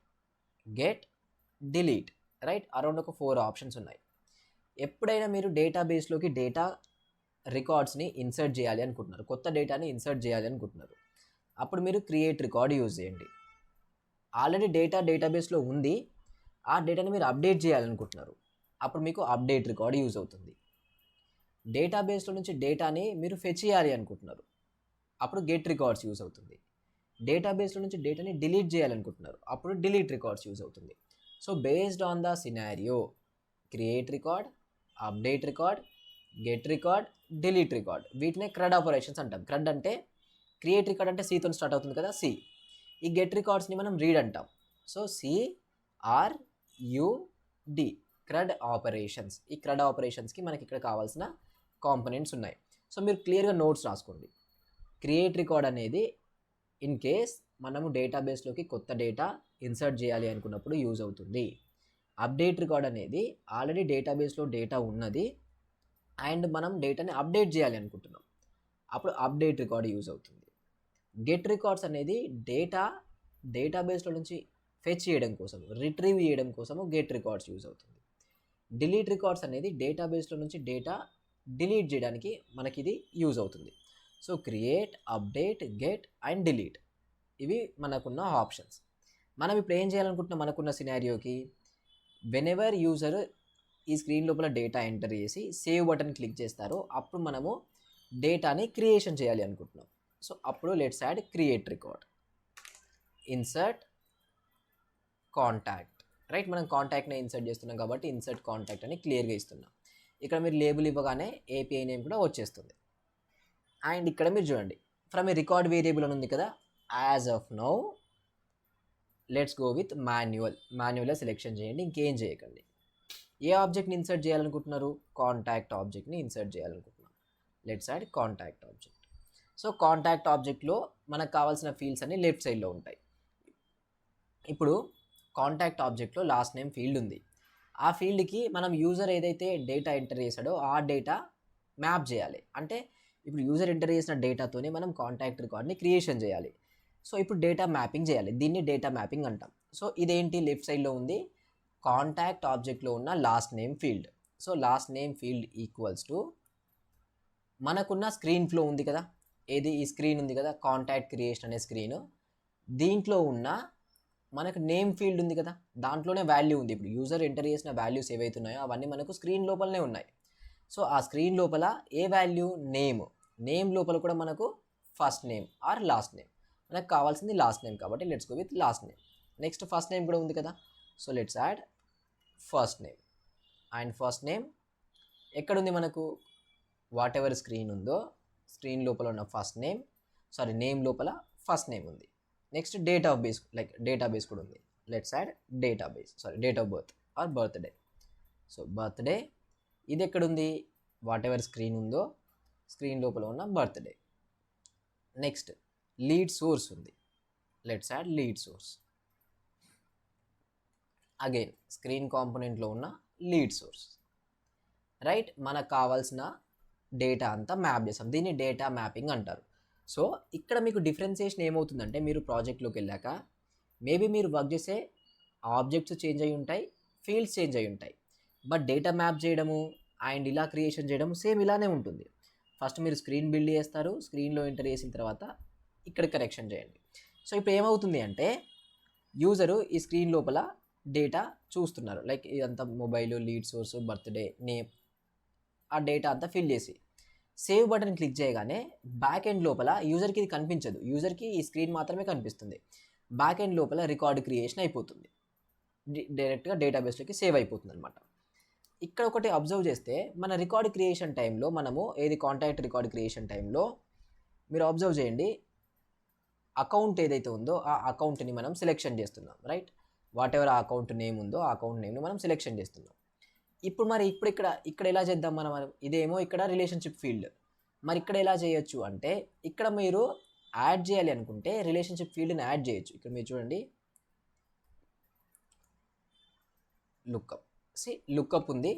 get, delete, right. Around ఒక 4 ఆప్షన్స్ ఉన్నాయి. ఎప్పుడైనా మీరు డేటాబేస్లోకి డేటా రికార్డ్స్ని ఇన్సర్ట్ చేయాలి అనుకుంటున్నారు, కొత్త డేటాని ఇన్సర్ట్ చేయాలి అనుకుంటున్నారు, అప్పుడు మీరు క్రియేట్ రికార్డ్ యూజ్ చేయండి. ఆల్రెడీ డేటాబేస్లో ఉంది, ఆ డేటాని మీరు అప్డేట్ చేయాలనుకుంటున్నారు, అప్పుడు మీకు అప్డేట్ రికార్డ్ యూజ్ అవుతుంది. డేటాబేస్లో నుంచి డేటాని మీరు ఫెచ్ చేయాలి అనుకుంటున్నారు, అప్పుడు గెట్ రికార్డ్స్ యూజ్ అవుతుంది. డేటాబేస్లో నుంచి డేటాని డిలీట్ చేయాలనుకుంటున్నారు, అప్పుడు డిలీట్ రికార్డ్స్ యూజ్ అవుతుంది. So based on the scenario, create record, update record, get record, delete record, వీటినే క్రడ్ ఆపరేషన్స్ అంటాం. క్రడ్ అంటే క్రియేట్ రికార్డ్ అంటే సితో స్టార్ట్ అవుతుంది కదా, సి. ఈ గెట్ రికార్డ్స్ని మనం రీడ్ అంటాం. So CRUD, CRUD operations. ఈ క్రడ్ ఆపరేషన్స్కి మనకి ఇక్కడ కావాల్సిన కాంపోనెంట్స్ ఉన్నాయి. సో మీరు క్లియర్గా నోట్స్ రాసుకోండి. క్రియేట్ రికార్డ్ అనేది ఇన్ కేస్ మనము డేటాబేస్లోకి కొత్త డేటా ఇన్సర్ట్ చేయాలి అనుకున్నప్పుడు యూజ్ అవుతుంది. అప్డేట్ రికార్డ్ అనేది ఆల్రెడీ డేటాబేస్లో డేటా ఉన్నది అండ్ మనం డేటాని అప్డేట్ చేయాలి అనుకుంటున్నాం, అప్పుడు అప్డేట్ రికార్డ్ యూజ్ అవుతుంది. గెట్ రికార్డ్స్ అనేది డేటాబేస్లో నుంచి ఫెచ్ చేయడం కోసం, రిట్రీవ్ చేయడం కోసము గెట్ రికార్డ్స్ యూజ్ అవుతుంది. డిలీట్ రికార్డ్స్ అనేది డేటాబేస్లో నుంచి డేటా డిలీట్ చేయడానికి మనకి ఇది యూజ్ అవుతుంది. So create, update, get and delete, ఇవి మనకున్న ఆప్షన్స్. మనం ఇప్పుడు ఏం చేయాలనుకుంటున్నాం, మనకున్న సినారియోకి వెనెవర్ యూజర్ ఈ స్క్రీన్ లోపల డేటా ఎంటర్ చేసి సేవ్ బటన్ క్లిక్ చేస్తారో అప్పుడు మనము డేటాని క్రియేషన్ చేయాలి అనుకుంటున్నాం. సో అప్పుడు let's add create record, insert contact, right. మనం కాంటాక్ట్ని ఇన్సర్ట్ చేస్తున్నాం కాబట్టి ఇన్సర్ట్ కాంటాక్ట్ అని క్లియర్గా ఇస్తున్నాం. ఇక్కడ మీరు లేబుల్ ఇవ్వగానే API నేమ్ కూడా వచ్చేస్తుంది. అండ్ ఇక్కడ మీరు చూడండి, ఫ్రమ్ ఏ రికార్డ్ వేరియబుల్ అని ఉంది కదా, as of now let's go with మాన్యువల్గా సెలెక్షన్ చేయండి, ఇంకేం చేయకండి. ఏ ఆబ్జెక్ట్ని ఇన్సర్ట్ చేయాలనుకుంటున్నారు, కాంటాక్ట్ ఆబ్జెక్ట్ని ఇన్సర్ట్ చేయాలనుకుంటున్నాం. Let's add contact object. So contact ఆబ్జెక్ట్లో మనకు కావాల్సిన ఫీల్డ్స్ అన్ని లెఫ్ట్ సైడ్లో ఉంటాయి. ఇప్పుడు కాంటాక్ట్ ఆబ్జెక్ట్లో లాస్ట్ నేమ్ ఫీల్డ్ ఉంది. ఆ ఫీల్డ్కి మనం యూజర్ ఏదైతే డేటా ఎంటర్ చేశాడో ఆ డేటా మ్యాప్ చేయాలి. అంటే ఇప్పుడు యూజర్ ఎంటర్ చేసిన డేటాతోనే మనం కాంటాక్ట్ రికార్డ్ని క్రియేషన్ చేయాలి. సో ఇప్పుడు డేటా మ్యాపింగ్ చేయాలి, దీన్ని డేటా మ్యాపింగ్ అంటాం. సో ఇదేంటి, లెఫ్ట్ సైడ్లో ఉంది కాంటాక్ట్ ఆబ్జెక్ట్లో ఉన్న last name field. So last name field equals to మనకున్న స్క్రీన్ ఫ్లో ఉంది కదా, ఏది ఈ స్క్రీన్ ఉంది కదా, కాంటాక్ట్ క్రియేషన్ అనే స్క్రీన్, దీంట్లో ఉన్న మనకు నేమ్ ఫీల్డ్ ఉంది కదా, దాంట్లోనే వాల్యూ ఉంది. ఇప్పుడు యూజర్ ఎంటర్ చేసిన వాల్యూస్ ఏవైతే ఉన్నాయో అవన్నీ మనకు స్క్రీన్ లోపలనే ఉన్నాయి. సో ఆ స్క్రీన్ లోపల ఏ వాల్యూ, నేమ్ లోపల కూడా మనకు first name or last name, మనకు కావాల్సింది లాస్ట్ నేమ్ కాబట్టి let's go with last name. Next first name కూడా ఉంది కదా, so let's add first name. And first name ఎక్కడుంది మనకు, వాట్ ఎవర్ స్క్రీన్ ఉందో స్క్రీన్ లోపల ఉన్న నేమ్ లోపల ఫస్ట్ నేమ్ ఉంది. Next date of base, like database కూడా ఉంది. Let's add date of birth are birthday. So birthday ఇది ఎక్కడుంది, వాట్ ఎవర్ స్క్రీన్ ఉందో స్క్రీన్ లోపల ఉన్న బర్త్డే. నెక్స్ట్ లీడ్ సోర్స్ ఉంది, let's add lead source. Again screen కాంపోనెంట్లో ఉన్న లీడ్ సోర్స్, రైట్. మనకు కావాల్సిన డేటా అంతా మ్యాప్ చేస్తాం, దీన్ని డేటా మ్యాపింగ్ అంటారు. సో ఇక్కడ మీకు డిఫరెన్సియేషన్ ఏమవుతుందంటే, మీరు ప్రాజెక్ట్లోకి వెళ్ళాక మేబీ మీరు వర్క్ చేసే ఆబ్జెక్ట్స్ చేంజ్ అయి ఉంటాయి, ఫీల్డ్స్ చేంజ్ అయి ఉంటాయి, బట్ డేటా మ్యాప్ చేయడము అండ్ ఇలా క్రియేషన్ చేయడం సేమ్ ఇలానే ఉంటుంది. ఫస్ట్ మీరు స్క్రీన్ బిల్డ్ చేస్తారు, స్క్రీన్లో ఎంటర్ చేసిన తర్వాత ఇక్కడ కరెక్షన్ చేయండి. సో ఇప్పుడు ఏమవుతుంది అంటే, యూజరు ఈ స్క్రీన్ లోపల డేటా చూస్తున్నారు, లైక్ ఇదంతా mobile, lead source, birthday, name, ఆ డేటా అంతా ఫిల్ చేసి సేవ్ బటన్ క్లిక్ చేయగానే బ్యాక్ ఎండ్ లోపల యూజర్కి ఇది కనిపించదు, యూజర్కి ఈ స్క్రీన్ మాత్రమే కనిపిస్తుంది. బ్యాక్ ఎండ్ లోపల రికార్డ్ క్రియేషన్ అయిపోతుంది, డైరెక్ట్గా డేటాబేస్లోకి సేవ్ అయిపోతుంది అనమాట. ఇక్కడ ఒకటి అబ్జర్వ్ చేస్తే, మన రికార్డ్ క్రియేషన్ టైంలో మనము కాంటాక్ట్ రికార్డ్ క్రియేషన్ టైంలో మీరు అబ్జర్వ్ చేయండి, అకౌంట్ ఏదైతే ఉందో ఆ అకౌంట్ని మనం సెలెక్షన్ చేస్తున్నాం, రైట్. వాట్ ఎవర్ ఆ అకౌంట్ నేమ్ ఉందో ఆ అకౌంట్ నేమ్ని మనం సెలెక్షన్ చేస్తున్నాం. ఇప్పుడు ఇక్కడ ఎలా చేద్దాం మనం, ఇదేమో ఇక్కడ రిలేషన్షిప్ ఫీల్డ్, మరి ఇక్కడ ఎలా చేయొచ్చు అంటే, ఇక్కడ మీరు యాడ్ చేయాలి అనుకుంటే రిలేషన్షిప్ ఫీల్డ్ని యాడ్ చేయొచ్చు. ఇక్కడ మీరు చూడండి, లుక్అప్ ఉంది.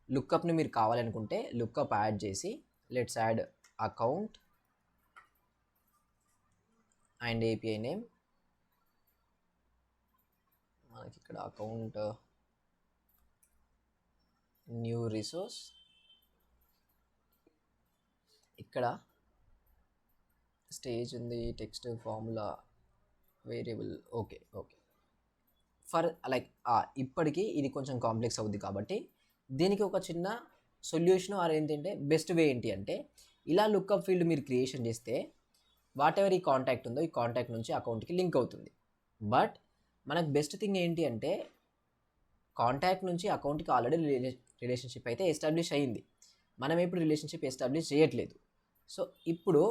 లుక్అప్ని మీరు కావాలనుకుంటే లుక్అప్ యాడ్ చేసి let's add account and API name. మనకి ఇక్కడ అకౌంట్ న్యూ రిసోర్స్, ఇక్కడ స్టేజ్ ఉంది, text, formula, variable. Okay okay, for like ఇప్పటికీ ఇది కొంచెం కాంప్లెక్స్ అవుద్ది కాబట్టి దీనికి ఒక చిన్న సొల్యూషన్ ఆర్ ఏంటంటే బెస్ట్ వే ఏంటి అంటే, ఇలా లుక్అప్ ఫీల్డ్ మీరు క్రియేషన్ చేస్తే వాట్ ఎవర్ ఈ కాంటాక్ట్ ఉందో ఈ కాంటాక్ట్ నుంచి అకౌంట్కి లింక్ అవుతుంది. బట్ మనకు బెస్ట్ థింగ్ ఏంటి అంటే, కాంటాక్ట్ నుంచి అకౌంట్కి ఆల్రెడీ రిలేషన్షిప్ అయితే ఎస్టాబ్లిష్ అయ్యింది, మనం ఇప్పుడు రిలేషన్షిప్ ఎస్టాబ్లిష్ చేయట్లేదు. సో ఇప్పుడు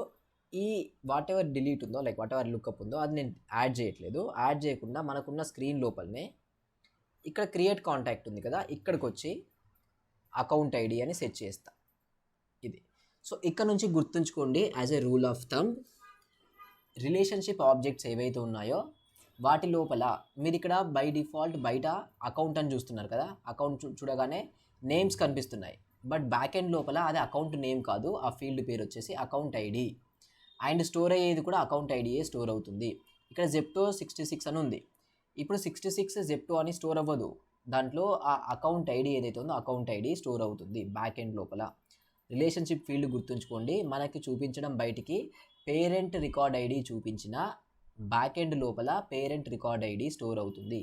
ఈ వాట్ ఎవర్ డిలీట్ ఉందో, లైక్ వాట్ ఎవర్ లుక్అప్ ఉందో అది నేను యాడ్ చేయట్లేదు. యాడ్ చేయకుండా మనకున్న స్క్రీన్ లోపలనే ఇక్కడ క్రియేట్ కాంటాక్ట్ ఉంది కదా, ఇక్కడికి వచ్చి అకౌంట్ ఐడి అని సెట్ చేస్తా. ఇది సో ఇక్కడ నుంచి గుర్తుంచుకోండి, as a rule of thumb, relationship objects ఏవైతే ఉన్నాయో వాటి లోపల మీరు ఇక్కడ బై డిఫాల్ట్ బయట అకౌంట్ అని చూస్తున్నారు కదా, అకౌంట్ చూడగానే నేమ్స్ కనిపిస్తున్నాయి. బట్ బ్యాక్ ఎండ్ లోపల అది అకౌంట్ నేమ్ కాదు, ఆ ఫీల్డ్ పేరు వచ్చేసి అకౌంట్ ఐడి. అండ్ స్టోర్ అయ్యేది కూడా అకౌంట్ ఐడియే స్టోర్ అవుతుంది. ఇక్కడ జెప్టో 66 అని ఉంది. ఇప్పుడు 66 జెప్టో అని స్టోర్ అవ్వదు, దాంట్లో ఆ అకౌంట్ ఐడి ఏదైతే ఉందో అకౌంట్ ఐడి స్టోర్ అవుతుంది బ్యాక్ ఎండ్ లోపల. రిలేషన్షిప్ ఫీల్డ్ గుర్తుంచుకోండి, మనకి చూపించడం బయటికి పేరెంట్ రికార్డ్ ఐడి చూపించిన బ్యాక్ ఎండ్ లోపల పేరెంట్ రికార్డ్ ఐడి స్టోర్ అవుతుంది.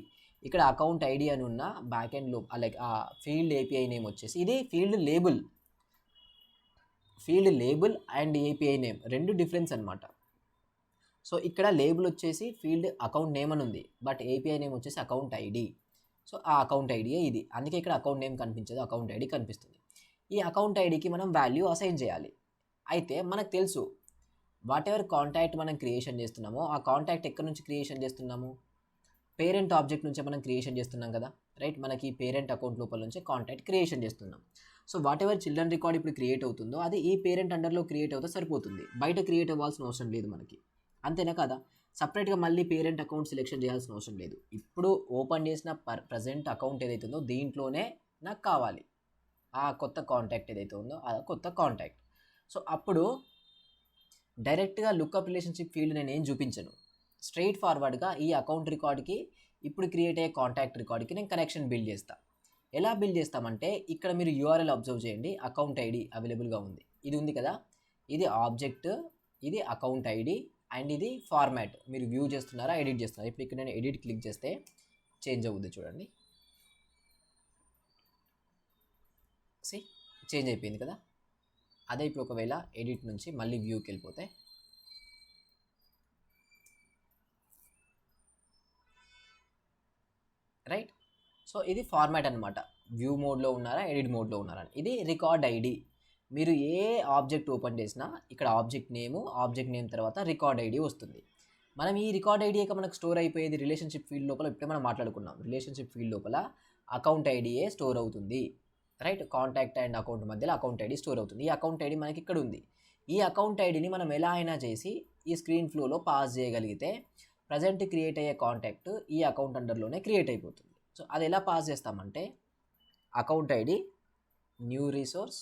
ఇక్కడ అకౌంట్ ఐడి అని ఉన్న బ్యాక్ ఎండ్ లైక్ ఆ ఫీల్డ్ ఏపీఐ నేమ్ వచ్చేసి, ఇది field label and API name రెండు డిఫరెన్స్ అనమాట. సో ఇక్కడ లేబుల్ వచ్చేసి ఫీల్డ్ అకౌంట్ నేమ్ అని ఉంది, బట్ ఏపీఐ నేమ్ వచ్చేసి అకౌంట్ ఐడి. సో ఆ అకౌంట్ ఐడియే ఇది, అందుకే ఇక్కడ అకౌంట్ నేమ్ కనిపించదు, అకౌంట్ ఐడి కనిపిస్తుంది. ఈ అకౌంట్ ఐడికి మనం వాల్యూ అసైన్ చేయాలి. అయితే మనకు తెలుసు వాట్ ఎవర్ కాంటాక్ట్ మనం క్రియేషన్ చేస్తున్నామో ఆ కాంటాక్ట్ ఎక్కడి నుంచి క్రియేషన్ చేస్తున్నాము, పేరెంట్ ఆబ్జెక్ట్ నుంచే మనం క్రియేషన్ చేస్తున్నాం కదా, రైట్. మనకి పేరెంట్ అకౌంట్ లోపల నుంచే కాంటాక్ట్ క్రియేషన్ చేస్తున్నాం. So what ever children record ఇప్పుడు క్రియేట్ అవుతుందో అది ఈ పేరెంట్ అండర్లో క్రియేట్ అవుతే సరిపోతుంది, బయట క్రియేట్ అవ్వాల్సిన అవసరం లేదు మనకి, అంతేనా కదా. సపరేట్గా మళ్ళీ పేరెంట్ అకౌంట్ సెలెక్షన్ చేయాల్సిన అవసరం లేదు. ఇప్పుడు ఓపెన్ చేసిన ప్రజెంట్ అకౌంట్ ఏదైతే ఉందో దీంట్లోనే నాకు కావాలి ఆ కొత్త కాంటాక్ట్ ఏదైతే ఉందో ఆ కొత్త కాంటాక్ట్. సో అప్పుడు డైరెక్ట్గా లుక్అప్ రిలేషన్షిప్ ఫీల్డ్ నేను ఏం చూపించను, స్ట్రైట్ ఫార్వర్డ్గా ఈ అకౌంట్ రికార్డ్కి ఇప్పుడు క్రియేట్ అయ్యే కాంటాక్ట్ రికార్డ్కి నేను కనెక్షన్ బిల్డ్ చేస్తాను. ఎలా బిల్డ్ చేస్తామంటే ఇక్కడ మీరు యూఆర్ఎల్ అబ్జర్వ్ చేయండి, అకౌంట్ ఐడి అవైలబుల్గా ఉంది, ఇది ఉంది కదా, ఇది ఆబ్జెక్ట్, ఇది అకౌంట్ ఐడి అండ్ ఇది ఫార్మాట్. మీరు వ్యూ చేస్తున్నారా ఎడిట్ చేస్తున్నారా, ఇప్పుడు ఇక్కడ నేను ఎడిట్ క్లిక్ చేస్తే చేంజ్ అవుద్ది చూడండి, చేంజ్ అయిపోయింది కదా. అదే ఇప్పుడు ఒకవేళ ఎడిట్ నుంచి మళ్ళీ వ్యూకి వెళ్ళిపోతే రైట్. సో ఇది ఫార్మాట్ అనమాట, వ్యూ మోడ్లో ఉన్నారా ఎడిట్ మోడ్లో ఉన్నారా. ఇది రికార్డ్ ఐడి, మీరు ఏ ఆబ్జెక్ట్ ఓపెన్ చేసినా ఇక్కడ ఆబ్జెక్ట్ నేమ్ తర్వాత రికార్డ్ ఐడి వస్తుంది. మనం ఈ రికార్డ్ ఐడి మనకు స్టోర్ అయిపోయేది రిలేషన్షిప్ ఫీల్డ్ లోపల. ఇప్పుడే మనం మాట్లాడుకున్నాం, రిలేషన్షిప్ ఫీల్డ్ లోపల అకౌంట్ ఐడియే స్టోర్ అవుతుంది, రైట్. కాంటాక్ట్ అండ్ అకౌంట్ మధ్యలో అకౌంట్ ఐడి స్టోర్ అవుతుంది. ఈ అకౌంట్ ఐడి మనకి ఇక్కడ ఉంది. ఈ అకౌంట్ ఐడిని మనం ఎలా అయినా చేసి ఈ స్క్రీన్ ఫ్లోలో పాస్ చేయగలిగితే ప్రజెంట్ క్రియేట్ అయ్యే కాంటాక్ట్ ఈ అకౌంట్ అండర్లోనే క్రియేట్ అయిపోతుంది. సో అది ఎలా పాస్ చేస్తామంటే account ID new resource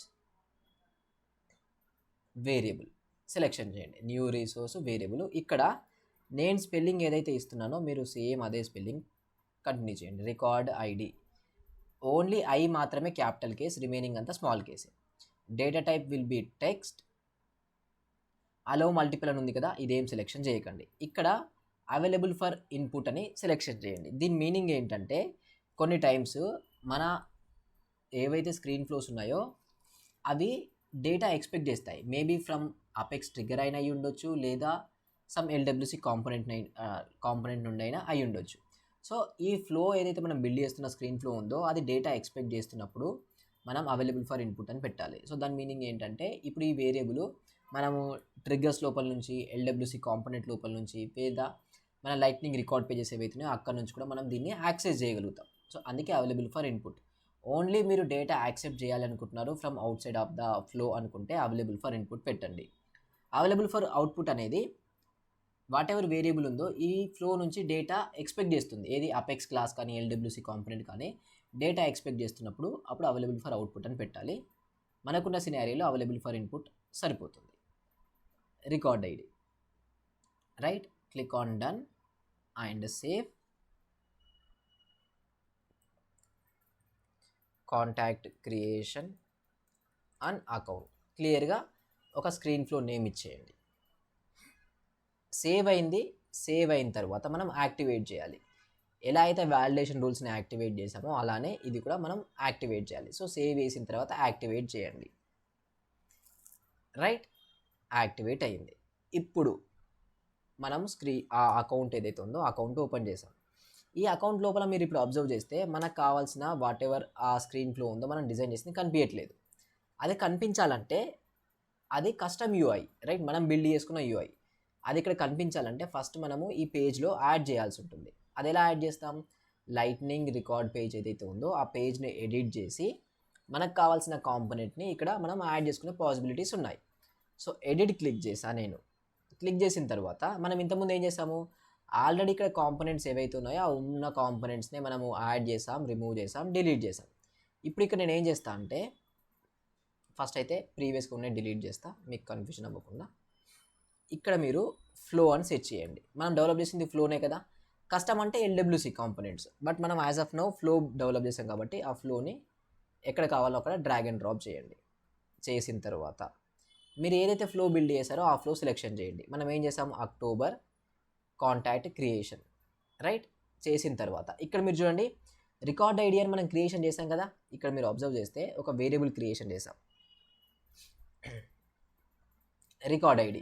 variable selection చేయండి, న్యూ రిసోర్స్ వేరియబుల్. ఇక్కడ నేను స్పెల్లింగ్ ఏదైతే ఇస్తున్నానో మీరు సేమ్ అదే స్పెల్లింగ్ కంటిన్యూ చేయండి. రికార్డ్ ఐడి ఓన్లీ ఐ మాత్రమే క్యాపిటల్ కేస్, రిమైనింగ్ అంతా స్మాల్ కేసే. Data type will B text, allow multiple అని ఉంది కదా, ఇదేం సెలెక్షన్ చేయకండి. ఇక్కడ అవైలబుల్ ఫర్ ఇన్పుట్ అని సెలెక్షన్ చేయండి. దీని మీనింగ్ ఏంటంటే కొన్ని టైమ్స్ మన ఏవైతే స్క్రీన్ ఫ్లోస్ ఉన్నాయో అవి డేటా ఎక్స్పెక్ట్ చేస్తాయి, మేబీ ఫ్రమ్ అపెక్స్ ట్రిగ్గర్ అయినా అయి ఉండొచ్చు, లేదా సమ్ ఎల్డబ్ల్యూసి కాంపోనెంట్ నుండి అయినా అయి ఉండొచ్చు. సో ఈ ఫ్లో ఏదైతే మనం బిల్డ్ చేస్తున్న స్క్రీన్ ఫ్లో ఉందో అది డేటా ఎక్స్పెక్ట్ చేస్తున్నప్పుడు మనం అవైలబుల్ ఫర్ ఇన్పుట్ అని పెట్టాలి. సో దాని మీనింగ్ ఏంటంటే ఇప్పుడు ఈ వేరియబుల్ మనము ట్రిగ్గర్స్ లోపల నుంచి, ఎల్డబ్ల్యూసి కాంపోనెంట్ లోపల నుంచి, లేదా మన లైట్నింగ్ రికార్డ్ పేజెస్ ఏవైతున్నాయో అక్కడ నుంచి కూడా మనం దీన్ని యాక్సెస్ చేయగలుగుతాం. సో అందుకే అవైలబుల్ ఫర్ ఇన్పుట్. ఓన్లీ మీరు డేటా యాక్సెప్ట్ చేయాలనుకుంటున్నారు from out side of the flow అనుకుంటే అవైలబుల్ ఫర్ ఇన్పుట్ పెట్టండి. అవైలబుల్ ఫర్ అవుట్పుట్ అనేది వాట్ ఎవర్ వేరియబుల్ ఉందో ఈ ఫ్లో నుంచి డేటా ఎక్స్పెక్ట్ చేస్తుంది, ఏది అపెక్స్ క్లాస్ కానీ ఎల్డబ్ల్యూసి కాంపోనెంట్ కానీ డేటా ఎక్స్పెక్ట్ చేస్తున్నప్పుడు అప్పుడు అవైలబుల్ ఫర్ అవుట్పుట్ అని పెట్టాలి. మనకున్న సినారియోలో అవైలబుల్ ఫర్ ఇన్పుట్ సరిపోతుంది. Record ID, right. Click on done and save. Contact creation and account క్లియర్గా ఒక స్క్రీన్ ఫ్లో నేమ్ ఇచ్చేయండి. సేవ్ అయింది. సేవ్ అయిన తర్వాత మనం యాక్టివేట్ చేయాలి. ఎలా అయితే వ్యాలిడేషన్ రూల్స్ని యాక్టివేట్ చేసామో అలానే ఇది కూడా మనం యాక్టివేట్ చేయాలి. సో సేవ్ చేసిన తర్వాత యాక్టివేట్ చేయండి. రైట్, యాక్టివేట్ అయింది. ఇప్పుడు మనం ఆ అకౌంట్ ఏదైతే ఉందో అకౌంట్ ఓపెన్ చేసాం. ఈ అకౌంట్ లోపల మీరు ఇప్పుడు అబ్జర్వ్ చేస్తే మనకు కావాల్సిన వాట్ ఎవర్ ఆ స్క్రీన్ ఫ్లో ఉందో మనం డిజైన్ చేసింది కనిపించట్లేదు. అది కనిపించాలంటే అది కస్టమ్ యూఐ, రైట్, మనం బిల్డ్ చేసుకున్న యూఐ. అది ఇక్కడ కనిపించాలంటే ఫస్ట్ మనము ఈ పేజ్లో యాడ్ చేయాల్సి ఉంటుంది. అది ఎలా యాడ్ చేస్తాం? లైట్నింగ్ రికార్డ్ పేజ్ ఏదైతే ఉందో ఆ పేజ్ని ఎడిట్ చేసి మనకు కావాల్సిన కాంపోనెంట్ని ఇక్కడ మనం యాడ్ చేసుకునే పాసిబిలిటీస్ ఉన్నాయి. సో ఎడిట్ క్లిక్ చేసా నేను. క్లిక్ చేసిన తర్వాత మనం ఇంతకుముందు ఏం చేసాము, ఆల్రెడీ ఇక్కడ కాంపోనెంట్స్ ఏవైతే ఉన్నాయో ఆ ఉన్న కాంపోనెంట్స్ని మనము యాడ్ చేసాం, రిమూవ్ చేసాం, డిలీట్ చేసాం. ఇప్పుడు ఇక్కడ నేను ఏం చేస్తా అంటే ఫస్ట్ అయితే ప్రీవియస్గా ఉన్న డిలీట్ చేస్తా, మీకు కన్ఫ్యూజన్ అవ్వకుండా. ఇక్కడ మీరు ఫ్లో అని సెట్ చేయండి. మనం డెవలప్ చేసింది ఫ్లోనే కదా. కస్టమ్ అంటే LWC కాంపోనెంట్స్, బట్ మనం as of now flow develop చేసాం కాబట్టి ఆ ఫ్లోని ఎక్కడ కావాలో అక్కడ డ్రాగ్ అండ్ డ్రాప్ చేయండి. చేసిన తర్వాత మీరు ఏదైతే ఫ్లో బిల్డ్ చేశారో ఆ ఫ్లో సెలెక్షన్ చేయండి. మనం ఏం చేసాం, అక్టోబర్ కాంటాక్ట్ క్రియేషన్, రైట్. చేసిన తర్వాత ఇక్కడ మీరు చూడండి రికార్డ్ ఐడి అని మనం క్రియేషన్ చేసాం కదా. ఇక్కడ మీరు అబ్జర్వ్ చేస్తే ఒక వేరియబుల్ క్రియేషన్ చేసాం, రికార్డ్ ఐడి,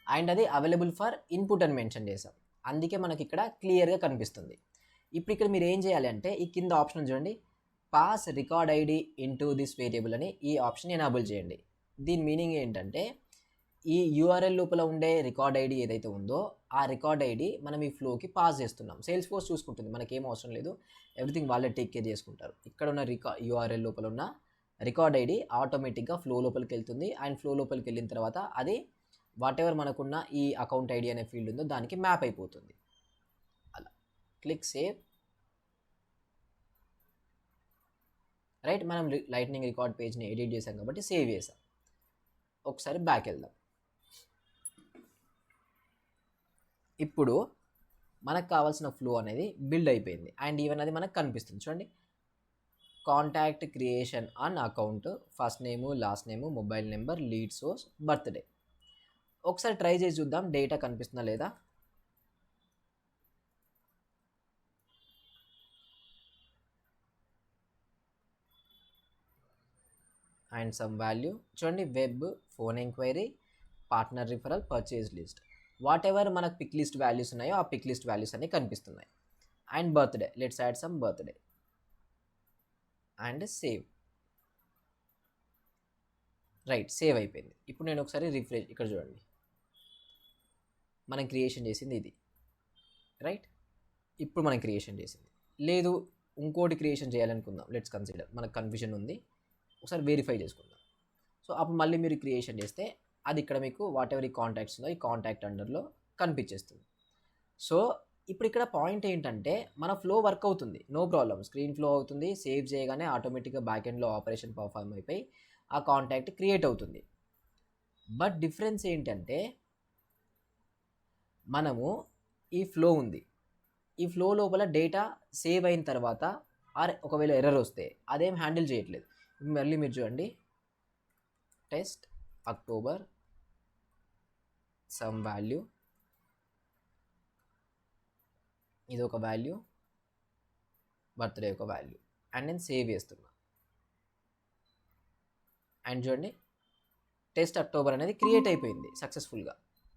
అండ్ అది అవైలబుల్ ఫర్ ఇన్పుట్ అని మెన్షన్ చేసాం. అందుకే మనకి ఇక్కడ క్లియర్గా కనిపిస్తుంది. ఇప్పుడు ఇక్కడ మీరు ఏం చేయాలి అంటే ఈ కింద ఆప్షన్ చూడండి, pass record ID into this variable అని ఈ ఆప్షన్ ఎనాబుల్ చేయండి. దీని మీనింగ్ ఏంటంటే ఈ URL లోపల ఉండే రికార్డ్ ఐడి ఏదైతే ఉందో ఆ రికార్డ్ ఐడి మనం ఈ ఫ్లోకి పాస్ చేస్తున్నాం. సేల్స్ ఫోర్స్ చూసుకుంటుంది, మనకేం అవసరం లేదు, ఎవ్రీథింగ్ వాళ్ళే టేక్ కేర్ చేసుకుంటారు. ఇక్కడ ఉన్న URL లోపల ఉన్న రికార్డ్ ఐడి ఆటోమేటిక్గా ఫ్లో లోపలికి వెళ్తుంది. అండ్ ఫ్లో లోపలికి వెళ్ళిన తర్వాత అది వాట్ ఎవర్ మనకున్న ఈ అకౌంట్ ఐడి అనే ఫీల్డ్ ఉందో దానికి మ్యాప్ అయిపోతుంది. అలా క్లిక్ సేవ్. రైట్, మనం లైట్నింగ్ రికార్డ్ పేజ్ని ఎడిట్ చేసాం కాబట్టి సేవ్ చేసాం. ఒకసారి బ్యాక్ వెళ్దాం. ఇప్పుడు మనకు కావాల్సిన ఫ్లో అనేది బిల్డ్ అయిపోయింది అండ్ ఈవెన్ అది మనకు కనిపిస్తుంది. చూడండి, contact creation on account, first name, last name, mobile number, lead source, birthday. ఒకసారి ట్రై చేసి చూద్దాం డేటా కనిపిస్తుందా లేదా. అండ్ సమ్ వాల్యూ చూడండి, web, phone enquiry, partner referral, purchase list, what ever మనకు పిక్ లిస్ట్ వాల్యూస్ ఉన్నాయో ఆ పిక్ లిస్ట్ వాల్యూస్ అన్నీ కనిపిస్తున్నాయి. And birthday, let's add some birthday and save. Right, save అయిపోయింది. ఇప్పుడు నేను ఒకసారి రిఫ్రెష్, ఇక్కడ చూడండి మనం క్రియేషన్ చేసింది ఇది, రైట్. ఇప్పుడు మనం క్రియేషన్ చేసింది లేదు, ఇంకోటి క్రియేషన్ చేయాలనుకుందాం. లెట్స్ కన్సిడర్, మనకు కన్ఫ్యూజన్ ఉంది, ఒకసారి వెరిఫై చేసుకుందాం. సో అప్పుడు మళ్ళీ మీరు క్రియేషన్ చేస్తే అది ఇక్కడ మీకు వాట్ ఎవర్ ఈ కాంటాక్ట్స్ ఉందో ఈ కాంటాక్ట్ అండర్లో కనిపించేస్తుంది. సో ఇప్పుడు ఇక్కడ పాయింట్ ఏంటంటే మన ఫ్లో వర్క్ అవుతుంది, నో ప్రాబ్లం, స్క్రీన్ ఫ్లో అవుతుంది. సేవ్ చేయగానే ఆటోమేటిక్గా బ్యాక్ ఎండ్లో ఆపరేషన్ పర్ఫార్మ్ అయిపోయి ఆ కాంటాక్ట్ క్రియేట్ అవుతుంది. బట్ డిఫరెన్స్ ఏంటంటే మనము ఈ ఫ్లో ఉంది, ఈ ఫ్లో లోపల డేటా సేవ్ అయిన తర్వాత ఒకవేళ ఎర్రర్ వస్తే అదేం హ్యాండిల్ చేయట్లేదు. మళ్ళీ మీరు చూడండి, టెస్ట్ అక్టోబర్ సమ్ వాల్యూ, ఇది ఒక వాల్యూ, బర్త్డే ఒక వాల్యూ, అండ్ నేను సేవ్ చేస్తున్నా. అండ్ చూడండి టెస్ట్ అక్టోబర్ అనేది క్రియేట్ అయిపోయింది సక్సెస్ఫుల్గా,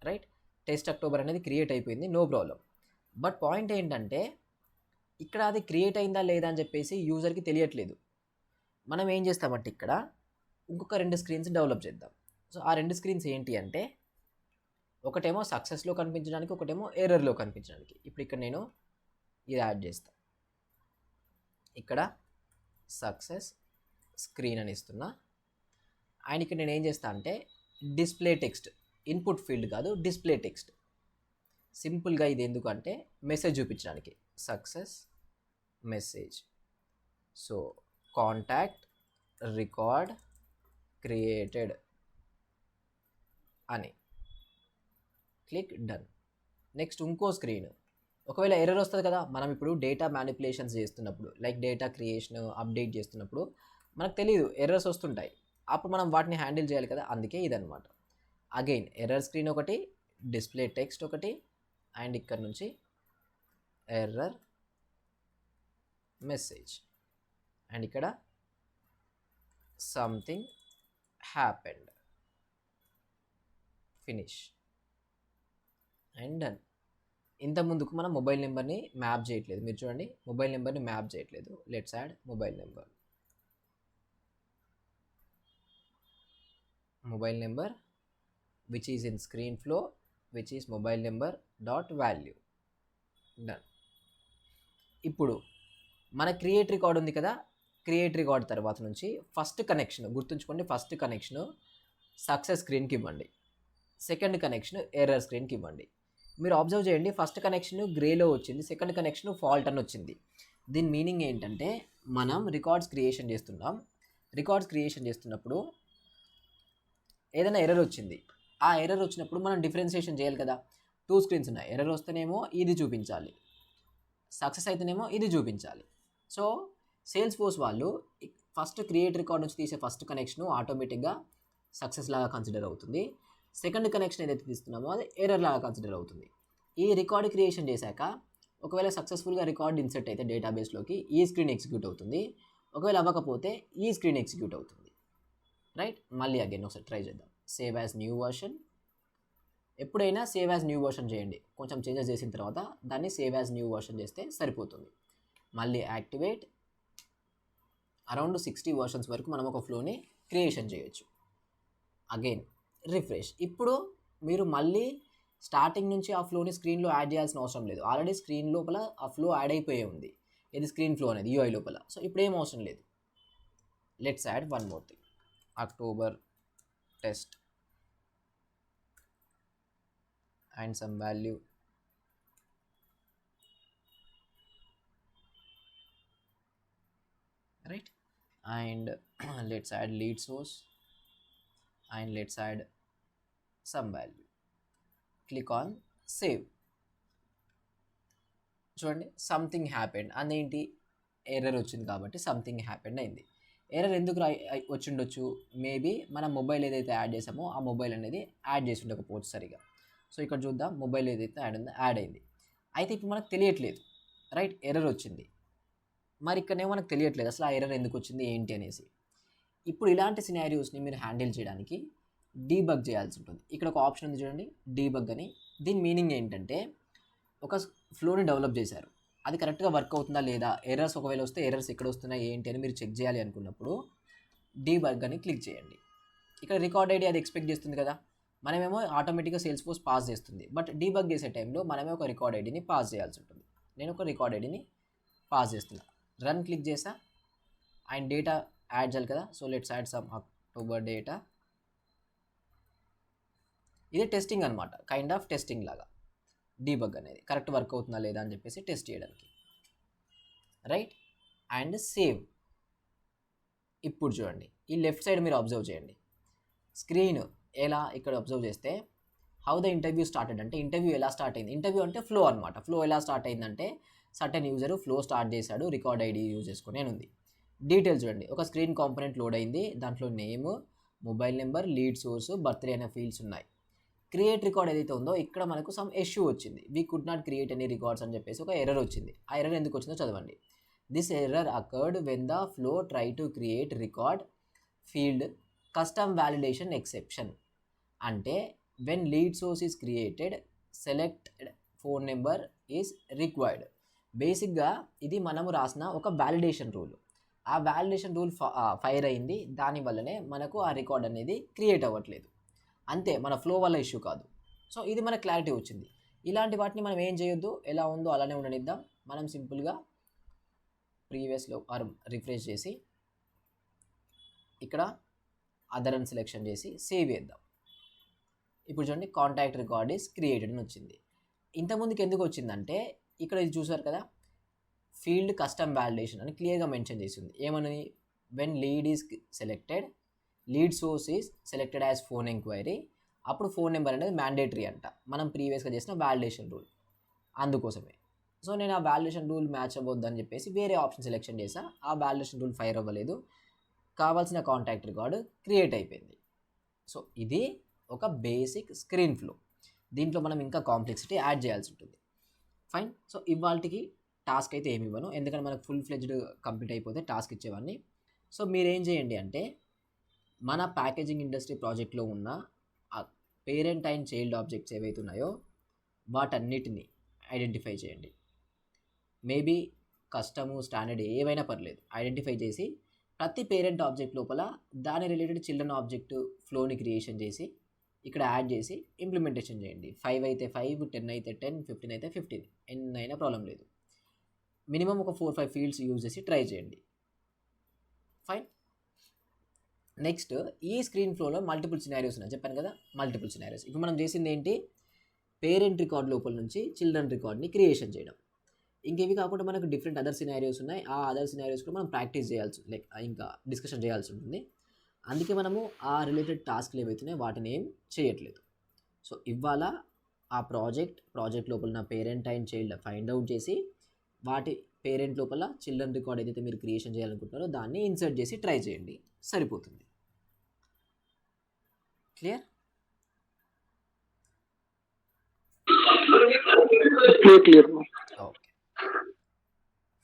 రైట్. టెస్ట్ అక్టోబర్ అనేది క్రియేట్ అయిపోయింది, నో ప్రాబ్లం. బట్ పాయింట్ ఏంటంటే ఇక్కడ అది క్రియేట్ అయిందా లేదా అని చెప్పేసి యూజర్కి తెలియట్లేదు. మనం ఏం చేస్తామంటే ఇక్కడ ఇంకొక 2 స్క్రీన్స్ డెవలప్ చేద్దాం. సో ఆ 2 స్క్రీన్స్ ఏంటి అంటే ఒకటేమో సక్సెస్లో కనిపించడానికి, ఒకటేమో ఎర్రర్లో కనిపించడానికి. ఇప్పుడు ఇక్కడ నేను ఇది యాడ్ చేస్తాను, ఇక్కడ సక్సెస్ స్క్రీన్ అని ఇస్తున్నా. అండ్ ఇక్కడ నేను ఏం చేస్తా అంటే డిస్ప్లే టెక్స్ట్, ఇన్పుట్ ఫీల్డ్ కాదు, డిస్ప్లే టెక్స్ట్. సింపుల్గా ఇది ఎందుకంటే మెసేజ్ చూపించడానికి, success message. So contact record created అని క్లిక్ డన్. నెక్స్ట్ ఇంకో స్క్రీన్, ఒకవేళ ఎర్రర్ వస్తుంది కదా, మనం ఇప్పుడు డేటా మ్యానిపులేషన్స్ చేస్తున్నప్పుడు, లైక్ డేటా క్రియేషన్, అప్డేట్ చేస్తున్నప్పుడు మనకు తెలియదు, ఎర్రర్స్ వస్తుంటాయి, అప్పుడు మనం వాటిని హ్యాండిల్ చేయాలి కదా, అందుకే ఇదనమాట. అగైన్ ఎర్రర్ స్క్రీన్ ఒకటి, డిస్ప్లే టెక్స్ట్ ఒకటి, అండ్ ఇక్కడ నుంచి ఎర్రర్ మెసేజ్, అండ్ ఇక్కడ something happened, finish and done. ఇంత ముందుకు మనం మొబైల్ నెంబర్ని మ్యాప్ చేయట్లేదు, మీరు చూడండి మొబైల్ నెంబర్ని మ్యాప్ చేయట్లేదు. Let's add mobile number which is in screen flow which is mobile number dot value, done. ఇప్పుడు మన క్రియేట్ రికార్డ్ ఉంది కదా, క్రియేట్ రికార్డ్ తర్వాత నుంచి ఫస్ట్ కనెక్షన్ గుర్తుంచుకోండి, ఫస్ట్ కనెక్షన్ సక్సెస్ స్క్రీన్కి ఇవ్వండి, సెకండ్ కనెక్షన్ ఎర్రర్ స్క్రీన్కి ఇవ్వండి. మీరు అబ్జర్వ్ చేయండి, ఫస్ట్ కనెక్షన్ గ్రేలో వచ్చింది, సెకండ్ కనెక్షన్ ఫాల్ట్ అని వచ్చింది. దీని మీనింగ్ ఏంటంటే మనం రికార్డ్స్ క్రియేషన్ చేస్తున్నాం, రికార్డ్స్ క్రియేషన్ చేస్తున్నప్పుడు ఏదైనా ఎర్రర్ వచ్చింది, ఆ ఎర్రర్ వచ్చినప్పుడు మనం డిఫరెన్షియేషన్ చేయాలి కదా. 2 స్క్రీన్స్ ఉన్నాయి, ఎర్రర్ వస్తేనేమో ఇది చూపించాలి, సక్సెస్ అయితేనేమో ఇది చూపించాలి. సో సేల్స్ ఫోర్స్ వాళ్ళు ఫస్ట్ క్రియేట్ రికార్డ్ నుంచి తీసే ఫస్ట్ కనెక్షన్ ఆటోమేటిక్గా సక్సెస్ లాగా కన్సిడర్ అవుతుంది, సెకండ్ కనెక్షన్ ఏదైతే తీస్తున్నామో అది ఎర్రర్ లాగా కన్సిడర్ అవుతుంది. ఈ రికార్డ్ క్రియేషన్ చేశాక ఒకవేళ సక్సెస్ఫుల్గా రికార్డ్ ఇన్సర్ట్ అయితే డేటాబేస్లోకి ఈ స్క్రీన్ ఎగ్జిక్యూట్ అవుతుంది, ఒకవేళ అవ్వకపోతే ఈ స్క్రీన్ ఎగ్జిక్యూట్ అవుతుంది, రైట్. మళ్ళీ అగైన్ ఒకసారి ట్రై చేద్దాం. సేవ్ యాజ్ న్యూ వర్షన్, ఎప్పుడైనా సేవ్ యాజ్ న్యూ వర్షన్ చేయండి, కొంచెం చేంజెస్ చేసిన తర్వాత దాన్ని సేవ్ యాజ్ న్యూ వర్షన్ చేస్తే సరిపోతుంది. మళ్ళీ యాక్టివేట్, అరౌండ్ 60 వర్షన్స్ వరకు మనం ఒక ఫ్లోని క్రియేషన్ చేయొచ్చు. Again refresh. ఇప్పుడు మీరు మళ్ళీ స్టార్టింగ్ నుంచి ఆ ఫ్లోని స్క్రీన్లో యాడ్ చేయాల్సిన అవసరం లేదు, ఆల్రెడీ స్క్రీన్ లోపల ఆ ఫ్లో యాడ్ అయిపోయి ఉంది, ఇది స్క్రీన్ ఫ్లో అనేది యూఐ లోపల. సో ఇప్పుడు ఏం అవసరం లేదు. Let's add one more thing, October test and some value, right, and let's add lead source and let's add some value. Click on save. చూడండి సంథింగ్ హ్యాపెండ్ అదేంటి, ఎర్రర్ వచ్చింది కాబట్టి సంథింగ్ హ్యాపెండ్ అయింది. ఎర్రర్ ఎందుకు వచ్చిండొచ్చు, మేబీ మనం mobile ఏదైతే add చేసామో ఆ మొబైల్ అనేది యాడ్ చేసి ఉండకపోవచ్చు సరిగా. సో ఇక్కడ చూద్దాం, మొబైల్ ఏదైతే యాడ్ ఉందో యాడ్ అయింది, అయితే ఇప్పుడు మనకు తెలియట్లేదు, రైట్, ఎర్రర్ వచ్చింది. మరి ఇక్కడనే మనకు తెలియట్లేదు అసలు ఆ ఎర్రర్ ఎందుకు వచ్చింది ఏంటి అనేసి. ఇప్పుడు ఇలాంటి సినారియోస్ని మీరు హ్యాండిల్ చేయడానికి డీబగ్ చేయాల్సి ఉంటుంది. ఇక్కడ ఒక ఆప్షన్ ఉంది చూడండి, డీబగ్ అని. దీని మీనింగ్ ఏంటంటే ఒక ఫ్లోని డెవలప్ చేశారు, అది కరెక్ట్గా వర్క్ అవుతుందా లేదా, ఎర్రర్స్ ఒకవేళ వస్తే ఎర్రర్స్ ఎక్కడ వస్తున్నాయి ఏంటి అని మీరు చెక్ చేయాలి అనుకున్నప్పుడు డీబగ్ అని క్లిక్ చేయండి. ఇక్కడ రికార్డ్ ఐడి అది ఎక్స్పెక్ట్ చేస్తుంది కదా, మనమేమో ఆటోమేటిక్గా సేల్స్ ఫోర్స్ పాస్ చేస్తుంది, బట్ డీబగ్ చేసే టైంలో మనమే ఒక రికార్డ్ ఐడిని పాస్ చేయాల్సి ఉంటుంది. నేను ఒక రికార్డ్ ఐడిని పాస్ చేస్తున్నా, రన్ క్లిక్ చేసా అండ్ డేటా యాడ్ చేయాలి కదా. So let's add some October data. ఇది టెస్టింగ్ అనమాట, కైండ్ ఆఫ్ టెస్టింగ్ లాగా. డీబగ్ అనేది కరెక్ట్ వర్క్ అవుతుందా లేదా అని చెప్పేసి టెస్ట్ చేయడానికి, రైట్. And save. ఇప్పుడు చూడండి ఈ లెఫ్ట్ సైడ్ మీరు అబ్జర్వ్ చేయండి, స్క్రీన్ ఎలా ఇక్కడ అబ్జర్వ్ చేస్తే హౌ ద ఇంటర్వ్యూ స్టార్టెడ్ అంటే ఇంటర్వ్యూ ఎలా స్టార్ట్ అయింది, ఇంటర్వ్యూ అంటే ఫ్లో అనమాట. ఫ్లో ఎలా స్టార్ట్ అయిందంటే సర్టెన్ యూజర్ ఫ్లో స్టార్ట్ చేశాడు రికార్డ్ ఐడి యూజ్ చేసుకొని అని ఉంది. డీటెయిల్స్ చూడండి, ఒక స్క్రీన్ కాంపోనెంట్ లోడ్ అయింది, దాంట్లో name, mobile number, lead source, birthday అనే ఫీల్డ్స్ ఉన్నాయి. క్రియేట్ రికార్డ్ ఏదైతే ఉందో ఇక్కడ మనకు సమ్ ఇష్యూ వచ్చింది, we could not create any records అని చెప్పేసి ఒక ఎర్రర్ వచ్చింది. ఆ ఎర్రర్ ఎందుకు వచ్చిందో చదవండి. This error occurred when the flow try to create record field custom validation exception. అంటే when lead source is created selected phone number is required. బేసిక్గా ఇది మనము రాసిన ఒక వ్యాలిడేషన్ రూల్, ఆ వ్యాలిడేషన్ రూల్ ఫైర్ అయింది, దానివల్లనే మనకు ఆ రికార్డ్ అనేది క్రియేట్ అవ్వట్లేదు, అంతే, మన ఫ్లో వల్ల ఇష్యూ కాదు. సో ఇది మన క్లారిటీ వచ్చింది. ఇలాంటి వాటిని మనం ఏం చేయొద్దు, ఎలా ఉందో అలానే ఉండనిద్దాం. మనం సింపుల్గా ప్రీవియస్లో రిఫ్రెష్ చేసి ఇక్కడ అదర్ అని సెలెక్షన్ చేసి సేవ్ చేద్దాం. ఇప్పుడు చూడండి కాంటాక్ట్ రికార్డ్ ఈస్ క్రియేటెడ్ అని వచ్చింది. ఇంతకుముందుకు ఎందుకు వచ్చిందంటే ఇక్కడ ఇది చూసారు కదా, ఫీల్డ్ కస్టమ్ వ్యాలిడేషన్ అని క్లియర్గా మెన్షన్ చేసింది. ఏమని, when lead is selected, lead source is selected as phone enquiry, అప్పుడు ఫోన్ నెంబర్ అనేది మ్యాండేటరీ అంట, మనం ప్రీవియస్గా చేసిన వ్యాలిడేషన్ రూల్, అందుకోసమే. సో నేను ఆ వ్యాలిడేషన్ రూల్ మ్యాచ్ అవ్వద్దు అని చెప్పేసి వేరే ఆప్షన్ సెలెక్షన్ చేసా, ఆ వ్యాలిడేషన్ రూల్ ఫైర్ అవ్వలేదు. కావాల్సిన కాంటాక్ట్ రికార్డు క్రియేట్ అయిపోయింది. సో ఇది ఒక బేసిక్ స్క్రీన్ ఫ్లో. దీంట్లో మనం ఇంకా కాంప్లెక్సిటీ యాడ్ చేయాల్సి ఉంటుంది. ఫైన్. సో ఇవాళకి టాస్క్ అయితే ఏమి ఇవ్వను, ఎందుకంటే మనకు ఫుల్ ఫ్లెడ్జ్డ్ కంప్లీట్ అయిపోతే టాస్క్ ఇచ్చేవాడిని. సో మీరేం చేయండి అంటే మన ప్యాకేజింగ్ ఇండస్ట్రీ ప్రాజెక్ట్లో ఉన్న ఆ పేరెంట్ అండ్ చైల్డ్ ఆబ్జెక్ట్స్ ఏవైతే ఉన్నాయో వాటన్నిటిని ఐడెంటిఫై చేయండి. మేబీ కస్టము స్టాండర్డ్ ఏవైనా పర్లేదు, ఐడెంటిఫై చేసి ప్రతి పేరెంట్ ఆబ్జెక్ట్ లోపల దాని రిలేటెడ్ చిల్డ్రన్ ఆబ్జెక్ట్ ఫ్లోని క్రియేషన్ చేసి ఇక్కడ యాడ్ చేసి ఇంప్లిమెంటేషన్ చేయండి. 5 అయితే 5, 10 అయితే 10, 15 అయితే 15, ఎన్ని అయినా ప్రాబ్లం లేదు. మినిమం ఒక 4-5 ఫీల్డ్స్ యూజ్ చేసి ట్రై చేయండి. ఫైన్. నెక్స్ట్ ఈ స్క్రీన్ ఫ్లోలో మల్టిపుల్ సినారియోస్ ఉన్నాయి చెప్పాను కదా, మల్టిపుల్ సినారియోస్. ఇప్పుడు మనం చేసింది ఏంటి, పేరెంట్ రికార్డ్ లోపల నుంచి చిల్డ్రన్ రికార్డ్ని క్రియేషన్ చేయడం. ఇంకేవి కాకుండా మనకు డిఫరెంట్ అదర్ సినారియోస్ ఉన్నాయి. ఆ అదర్ సినారియోస్ కూడా మనం ప్రాక్టీస్ చేయాల్సి, లైక్ ఇంకా డిస్కషన్ చేయాల్సి ఉంటుంది. అందుకే మనము ఆ రిలేటెడ్ టాస్క్లు ఏవైతున్నాయో వాటిని ఏం చేయట్లేదు. సో ఇవాళ ఆ ప్రాజెక్ట్ లోపల నా parent and child find out చేసి వాటి పేరెంట్ లోపల చిల్డ్రన్ రికార్డ్ ఏదైతే మీరు క్రియేషన్ చేయాలనుకుంటున్నారో దాన్ని ఇన్సర్ట్ చేసి ట్రై చేయండి, సరిపోతుంది. Clear? Clear. Okay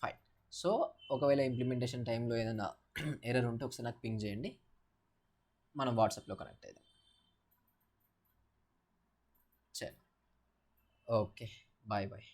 fine. So ఒకవేళ ఇంప్లిమెంటేషన్ టైంలో ఏదైనా ఎర్రర్ ఉంటే ఒకసారి నాకు పింగ్ చేయండి, మనం వాట్సాప్లో కనెక్ట్ అవుదాం. చలో, ఓకే, బాయ్ బాయ్.